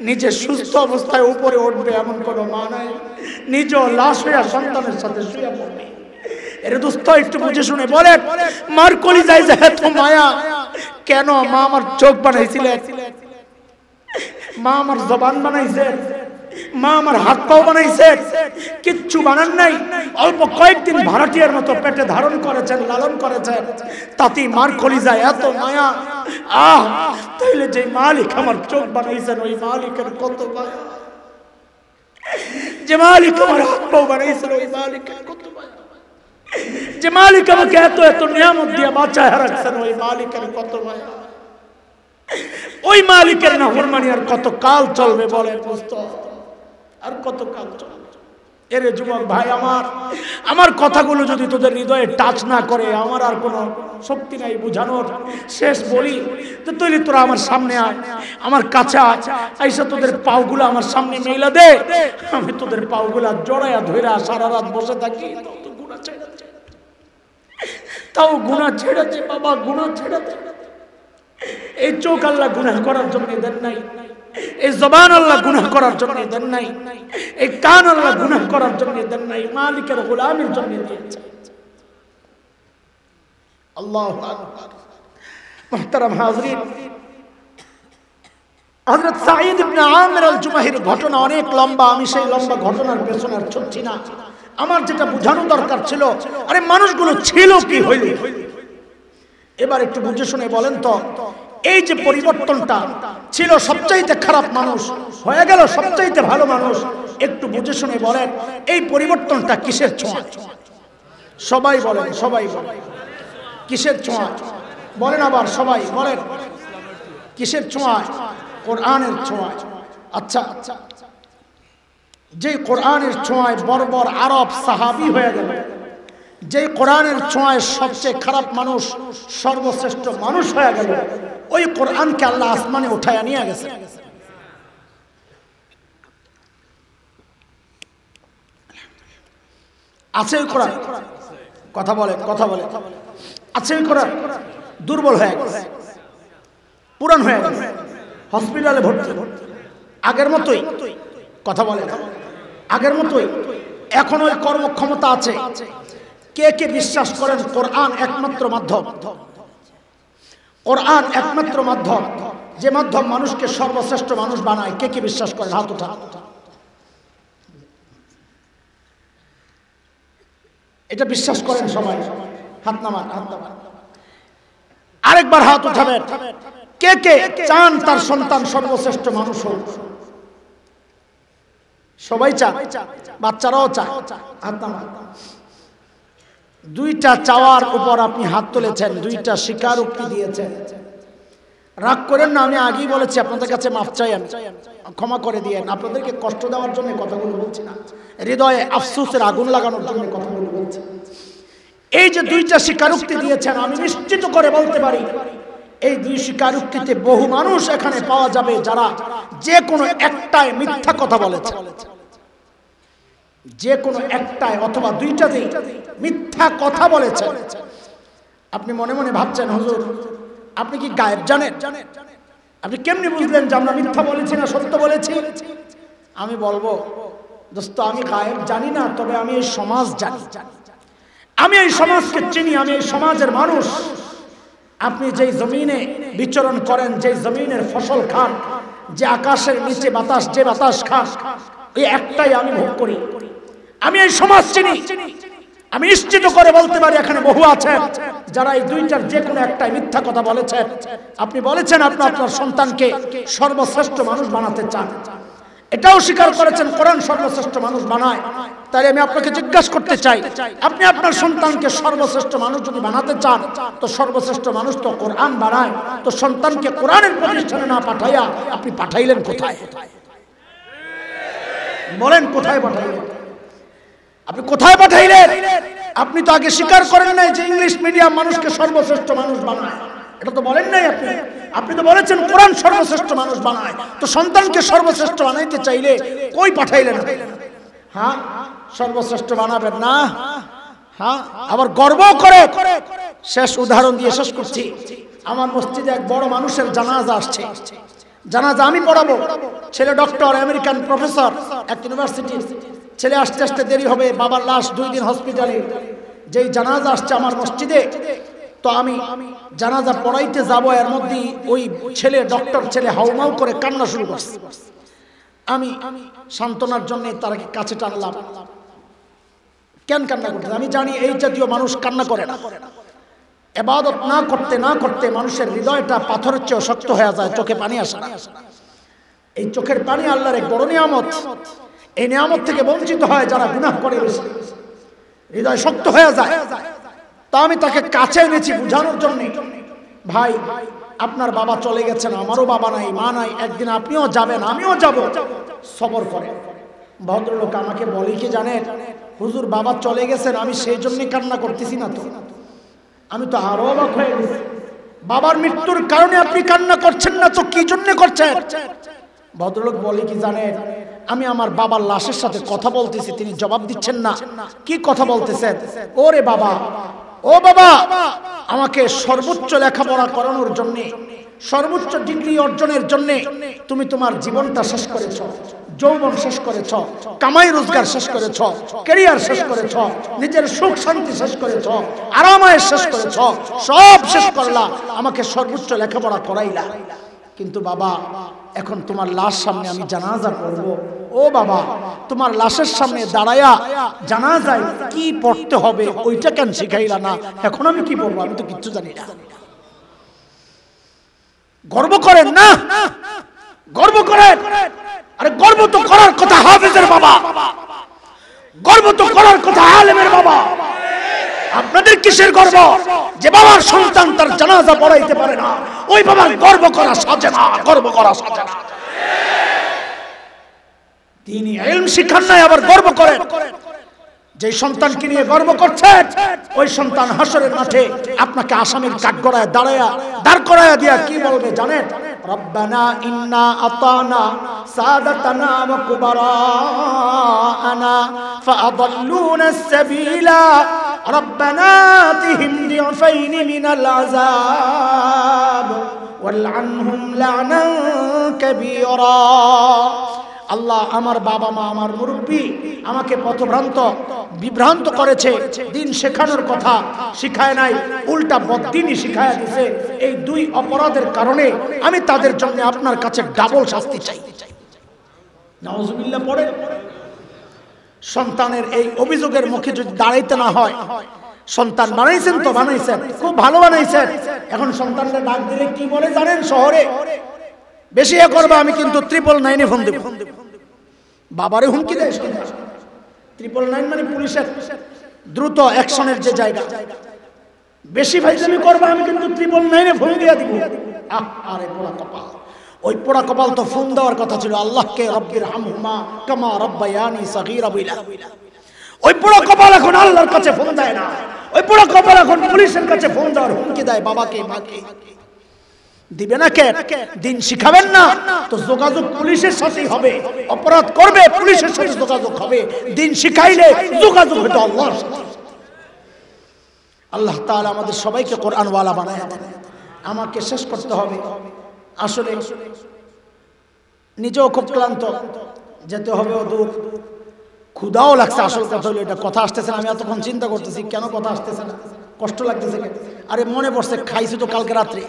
নিজে সুস্থ অবস্থায় উপরে উঠবে, এমন কোন মা নাই। নিজেও লাশ হইয়া সন্তানের সাথে শুয়ে পড়বে। এর দোস্ত একটু বুঝে শুনে বলেন, মার কলিজায় যে এত মায়া কেন? মা আমার চোখ বানাইছিলেন, মা আমার জবান বানাইছে, মা আমার হাত পাও বানাইছে, কিচ্ছু বানান নাই। অল্প কয়েকদিন ভাড়াটিয়ার মতো পেটে ধারণ করেছেন, লালন করেছেন, তাতেই মার কলিজায় এত মায়া। আহ, তাইলে যে মালিক আমার চোখ বানাইছেন ওই মালিকের কত মায়া, যে মালিক আমার হাত পাও বানাইছেন ওই মালিকের কত মায়া, যে মালিক আমাকে এত এত নিয়ামত দিয়ে বাঁচায় রাখছেন ওই মালিকের কত মায়া। ওই মালিকের নাফরমানি আর কত কাল চলবে বলেন দোস্ত? আর কত কাল চলবে? এরে যুবক ভাই আমার কথাগুলো যদি তোদের হৃদয়ে টাচ না করে, আমার আর কোনো শক্তি নাই বুঝানোর। শেষ বলি যে তুই তোরা আমার সামনে আয়, আমার কাছে আইসা তোদের পাওগুলো আমার সামনে মেলা দে, আমি তোদের পাওগুলা জড়াইয়া ধইরা সারা রাত বসে থাকি। তাও গুনাহ ছেড়ে দে বাবা, গুনাহ ছেড়ে দে। এই চোখ আল্লাহ গুনাহ করার জন্য দেন নাই, এই জবান আল্লাহ গুনাহ করার জন্য দেন নাই, এই কান আল্লাহ গুনাহ করার জন্য দেন নাই, মালিকের গোলামির জন্য দিয়েছে। আল্লাহু আকবার। মুহতারাম হাজরিন, হযরত সাঈদ ইবনে আমির আল-জুমাহির ঘটনা অনেক লম্বা, আমি সেই লম্বা ঘটনার পেছনে আর ছুটছি না। আমার যেটা বোঝানো দরকার ছিল, আরে মানুষগুলো ছিল কি হইল, এবার একটু বুঝে শুনে বলেন তো। এই যে পরিবর্তনটা ছিল, সবচাইতে খারাপ মানুষ হয়ে গেল সবচাইতে ভালো মানুষ, একটু বুঝে শুনে বলেন এই পরিবর্তনটা কিসের ছোঁয়া? সবাই বলেন, সবাই বলেন কিসের ছোঁয়া? বলেন আবার সবাই বলেন কিসের ছোঁয়া? কোরআনের ছোঁয়া। আচ্ছা, যে কোরআনের ছোঁয়ায় বর্বর আরব সাহাবী হয়ে গেল, যে কোরআনের ছোঁয়ায় সবচেয়ে খারাপ মানুষ সর্বশ্রেষ্ঠ মানুষ হয়ে গেল, ওই কোরআনকে আল্লাহ আসমানে উঠায় নিয়ে গেছে। আছে ওই কোরআন? কথা বলে, কথা বলে। আছে ওই কোরআন? দুর্বল হয়ে গেছে, পুরান হয়ে গেছে, হসপিটালে ভর্তি, আগের মতোই। কথা বলে, আগের মতোই। এখন ওই কর্মক্ষমতা আছে? কে কে বিশ্বাস করেন কোরআন একমাত্র মাধ্যম? কোরআন একমাত্র মাধ্যম, যে মাধ্যম মানুষকে সর্বশ্রেষ্ঠ মানুষ বানায়। কে কে বিশ্বাস করেন? হাত উঠা। এটা বিশ্বাস করেন সবাই? হাত নামান, হাত নামান। আরেকবার হাত উঠাবেন। কে কে চান তার সন্তান সর্বশ্রেষ্ঠ মানুষ হোক? সবাই চান, বাচ্চারাও চায়। হাত নামান। দুইটা চাওয়ার উপর আপনি হাত তুলেছেন, দুইটা স্বীকারোক্তি দিয়েছেন। রাগ করেন না, আমি আগেই বলেছি আপনাদের কাছে মাফ চাই, আমি ক্ষমা করে দিয়েন। আপনাদেরকে কষ্ট দেওয়ার জন্য কথাগুলো বলছি না, হৃদয়ে আফসোসের আগুন লাগানোর জন্য কথাগুলো বলছি। এই যে দুইটা স্বীকারোক্তি দিয়েছেন, আমি নিশ্চিত করে বলতে পারি এই দুই স্বীকারোক্তিতে বহু মানুষ এখানে পাওয়া যাবে যারা যে কোনো একটাই মিথ্যা কথা বলেছে, যে কোনো একটাই অথবা দুইটাতেই মিথ্যা কথা বলেছে। আপনি মনে মনে ভাবছেন, হুজুর আপনি কি গায়েব জানেন? আপনি কেমনি বুঝলেন যে আমরা মিথ্যা বলেছি না সত্য বলেছি? আমি বলবো, দোস্ত আমি গায়েব জানি না, তবে আমি এই সমাজ জানি, আমি এই সমাজকে চিনি, আমি এই সমাজের মানুষ। আপনি যেই জমিনে বিচরণ করেন, যেই জমিনের ফসল খান, যে আকাশের নিচে বাতাস, যে বাতাস খান, এই একটাই আমি ভোগ করি। আমি এই সমাজ চিনি। আমি নিশ্চিত করে বলতে পারি এখানে বহু আছেন যারা এই দুইটার যে কোনো একটাই মিথ্যা কথা বলেছেন। আপনি বলেছেন আপনি আপনার সন্তানকে সর্বশ্রেষ্ঠ মানুষ বানাতে চান, এটাও স্বীকার করেছেন কোরআন সর্বশ্রেষ্ঠ মানুষ বানায়। তাই আমি আপনাকে জিজ্ঞাসা করতে চাই, আপনি আপনার সন্তানকে সর্বশ্রেষ্ঠ মানুষ যদি বানাতে চান, তো সর্বশ্রেষ্ঠ মানুষ তো কোরআন বানায়। তো সন্তানকে কোরআনের প্রতিষ্ঠানে না পাঠাইয়া আপনি পাঠাইলেন কোথায়? বলেন কোথায় পাঠাইলেন? আপনি কোথায় পাঠাইলেন? আপনি তো আগে স্বীকার করেন নাই যে ইংলিশ মিডিয়াম মানুষকে সর্বশ্রেষ্ঠ মানুষ বানায়, এটা তো বলেন নাই আপনি। আপনি তো বলেছেন কোরআন সর্বশ্রেষ্ঠ মানুষ বানায়। তো সন্তানকে সর্বশ্রেষ্ঠ বানাইতে চাইলে কই পাঠাইলেন? হ্যাঁ, সর্বশ্রেষ্ঠ বানাবেন না? হ্যাঁ, আবার গর্ব করে। শেষ উদাহরণ দিয়ে শেষ করছি। আমার মসজিদে এক বড় মানুষের জানাজা আসছে, জানাজা আমি পড়াবো। ছেলে ডক্টর, আমেরিকান প্রফেসর, এক ইউনিভার্সিটির। ছেলে আসতে আসতে দেরি হবে, বাবার লাশ 2 দিন হসপিটালে। যেই জানাজা আসছে আমার মসজিদে, তো আমি জানাজা পড়াইতে যাব, এর মধ্যে ওই ছেলে, ডক্টর ছেলে হাউমাউ করে কান্না শুরু করছে। আমি সান্ত্বনার জন্য তার কাছে টানলাম। কেন কান্না করতেছে? আমি জানি এই জাতীয় মানুষ কান্না করে না। ইবাদত না করতে না করতে মানুষের হৃদয়টা পাথরের চেয়ে শক্ত হয়ে যায়, চোখে পানি আসে না। এই চোখের পানি আল্লাহর এক বড় নিয়ামত। এই নিয়ামত থেকে বঞ্চিত হয় যারা গুনাহ করে, বেশি হৃদয় শক্ত হয়ে যায়। তা আমি তাকে কাছে এনেছি বোঝানোর জন্য, ভাই আপনার বাবা চলে গেছেন, আমারও বাবা নাই, মা নাই, একদিন আপনিও যাবেন, আমিও যাব, সবর করেন। ভদ্রলোক আমাকে বলে কি জানেন, হুজুর বাবা চলে গেছেন, আমি সেই জন্যই কান্না করতেছি না তো। আমি তো আরো অবাক হয়ে গেছি, বাবার মৃত্যুর কারণে আপনি কান্না করছেন না তো কি জন্য করছেন? ভদ্রলোক বলে কি জানেন, আমি আমার বাবার লাশের সাথে কথা বলতেছি, তিনি জবাব দিচ্ছেন না। কি কথা বলতেছেন? ওরে বাবা, ও বাবা, আমাকে সর্বোচ্চ লেখাপড়া করানোর জন্য, সর্বোচ্চ ডিগ্রি অর্জনের জন্য তুমি তোমার জীবনটা শেষ করেছ, যৌবন শেষ করেছ, কামাই রোজগার শেষ করেছ, ক্যারিয়ার শেষ করেছ, নিজের সুখ শান্তি শেষ করেছ, আরামায়েশ শেষ করেছ, সব শেষ করলা, আমাকে সর্বোচ্চ লেখাপড়া করাইলা। কিন্তু বাবা এখন তোমার লাশ সামনে আমি জানাজা পড়ব, ও বাবা তোমার লাশের সামনে দাঁড়ায়া জানাজায় কি পড়তে হবে ওইটা কেন শিখাইলা না? এখন আমি কি বলবো? আমি তো কিচ্ছু জানি না। গর্ব করেন না? গর্ব করেন। আরে গর্ব তো করার কথা হাফেজের বাবা, গর্ব তো করার কথা আলেমের বাবা। আপনাদের কিসের গর্ব যে বাবার সন্তান তার জানাজা পড়াইতে পারে না? ওই বাবার গর্ব করা সাজে না, গর্ব করা সাজে না। তিনি ইলম শিখান নাই, আবার গর্ব করেন। যে সন্তানকে নিয়ে গর্ব করছেন, ওই সন্তান হাসরের মাঠে আপনাকে আসামির কাঠগড়ায় দাঁড় করায়া দিয়া কি বলবে জানেন? রব্বানা ইন্না আতানা সাদাতানা ওয়া কুবারানা ফাআদাল্লুনা আস-সাবিলা রব্বানা আতিহিম দিফাইনি মিনাল আযাব ওয়ালআনহুম লা'নান কাবীরা। আল্লাহ আমার বাবা মা, আমার মুরব্বী আমাকে বিভ্রান্ত করেছে, দিন শেখানোর কথা শিখায় নাই, উল্টা বদ্দিনই শিখায় দিয়েছে। এই 2 অপরাধের কারণে আমি তাদের জন্য আপনার কাছে ডাবল শাস্তি চাই। নাউজুবিল্লাহ পড়ে। সন্তানের এই অভিযোগের মুখে যদি দাঁড়াইতে না হয়, সন্তান বানাইছেন তো বানাইছেন, খুব ভালো বানাইছেন, এখন সন্তানরা ডাক দিলে কি বলে জানেন? শহরে বেশি এ করবা আমি কিন্তু 999 ফোন দেব। বাবারে হুমকি দেয়। 999 মানে পুলিশের দ্রুত অ্যাকশনের যে জায়গা। বেশি ফাইজলামি করবা আমি কিন্তু 999 ফোন দিয়ে দিব। আরে পোড়া কপাল, ওই পোড়া কপাল তো ফোন দেওয়ার কথা ছিল আল্লাহকে, রব্বির হামহুমা কামা রব্বায়ানি সগীরা বইলা। ওই পোড়া কপাল এখন আল্লাহর কাছে ফোন দেয় না, ওই পোড়া কপাল এখন পুলিশের কাছে ফোন দেওয়ার হুমকি দেয় বাবাকে, মাকে। দিবে না কে? দিন শিখাবেন না তো যোগাযোগ পুলিশের সাথেই হবে। অপরাধ করবে পুলিশের সাথে যোগাযোগ হবে, দিন শিখাইলে যোগাযোগ হবে আল্লাহর সাথে। আল্লাহ তাআলা আমাদের সবাইকে কোরআনওয়ালা বানায় দেন। আমাকে শেষ করতে হবে, আসলে নিজেও খুব ক্লান্ত, যেতে হবে দূর, ক্ষুধাও লাগছে। আসল কথা হলো এটা, কথা আসতেছে না। আমি এতক্ষণ চিন্তা করতেছি কেন কথা আসতেছে না, কষ্ট লাগতেছে। আরে মনে পড়ছে খাইছি তো কালকে রাত্রে,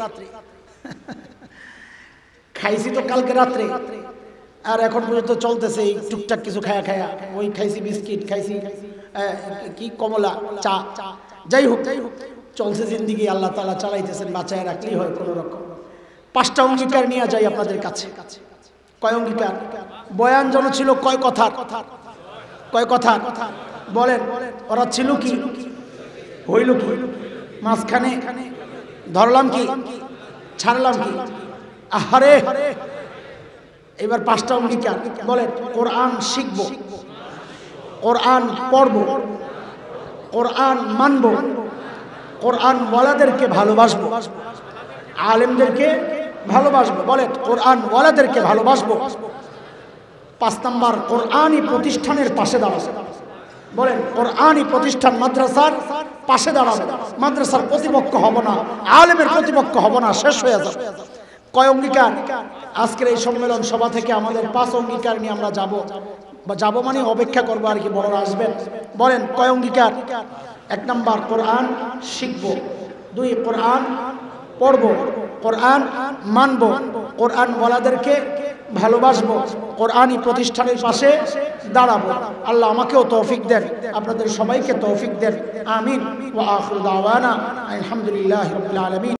খাইছি তো কালকে রাত্রে, আর এখন পর্যন্ত চলতেছে এই টুকটাক কিছু খায়া খায়া। ওই খাইছি বিস্কিট, খাইছি কি কমলা, চা, যাই হোক চলছে জিন্দিগি। আল্লাহ তাআলা চালাইতেছেন, বাঁচায় রাখলেই হয় কোনো রকম। 5টা অঙ্গীকার নিয়ে যাই আপনাদের কাছে। কয় অঙ্গীকার? বয়ান যেন ছিল কয় কথা? কয় কথা বলেন? ওরা ছিল কি, হইল কি, মাঝখানে ধরলাম কি, ছাড়লাম কি? আহারে এবার 5টা অঙ্গীকার বলেন। কোরআন শিখব, কোরআন পড়ব, কোরআন মানব, কোরআন ওয়ালাদেরকে ভালোবাসবো, আলেমদেরকে ভালোবাসবো। বলেন কোরআন ওয়ালাদেরকে ভালোবাসবো। 5 নাম্বার, কোরআনই প্রতিষ্ঠানের পাশে দাঁড়াবো। বলেন কোরআনই প্রতিষ্ঠান মাদ্রাসার পাশে দাঁড়াবো। মাদ্রাসার প্রতিপক্ষ হব না, আলেমের প্রতিপক্ষ হব না, শেষ হয়ে যাবে। কয় অঙ্গীকার? আজকের এই সম্মেলন সভা থেকে আমাদের 5 অঙ্গীকার নিয়ে আমরা যাব, বা যাব মানে অপেক্ষা করবো আর কি, বড়রা আসবেন। বলেন কয় অঙ্গীকার? 1 নাম্বার কোরআন শিখব, 2 কোরআন পড়ব, কোরআন মানব, কোরআন ওয়ালাদেরকে ভালোবাসবো, কোরআনই প্রতিষ্ঠানের পাশে দাঁড়াবো। আল্লাহ আমাকেও তৌফিক দেন, আপনাদের সবাইকে তৌফিক দেন। আমিন। ওয়া আখিরু দাওয়ানা আলহামদুলিল্লাহি রাব্বিল আলামিন।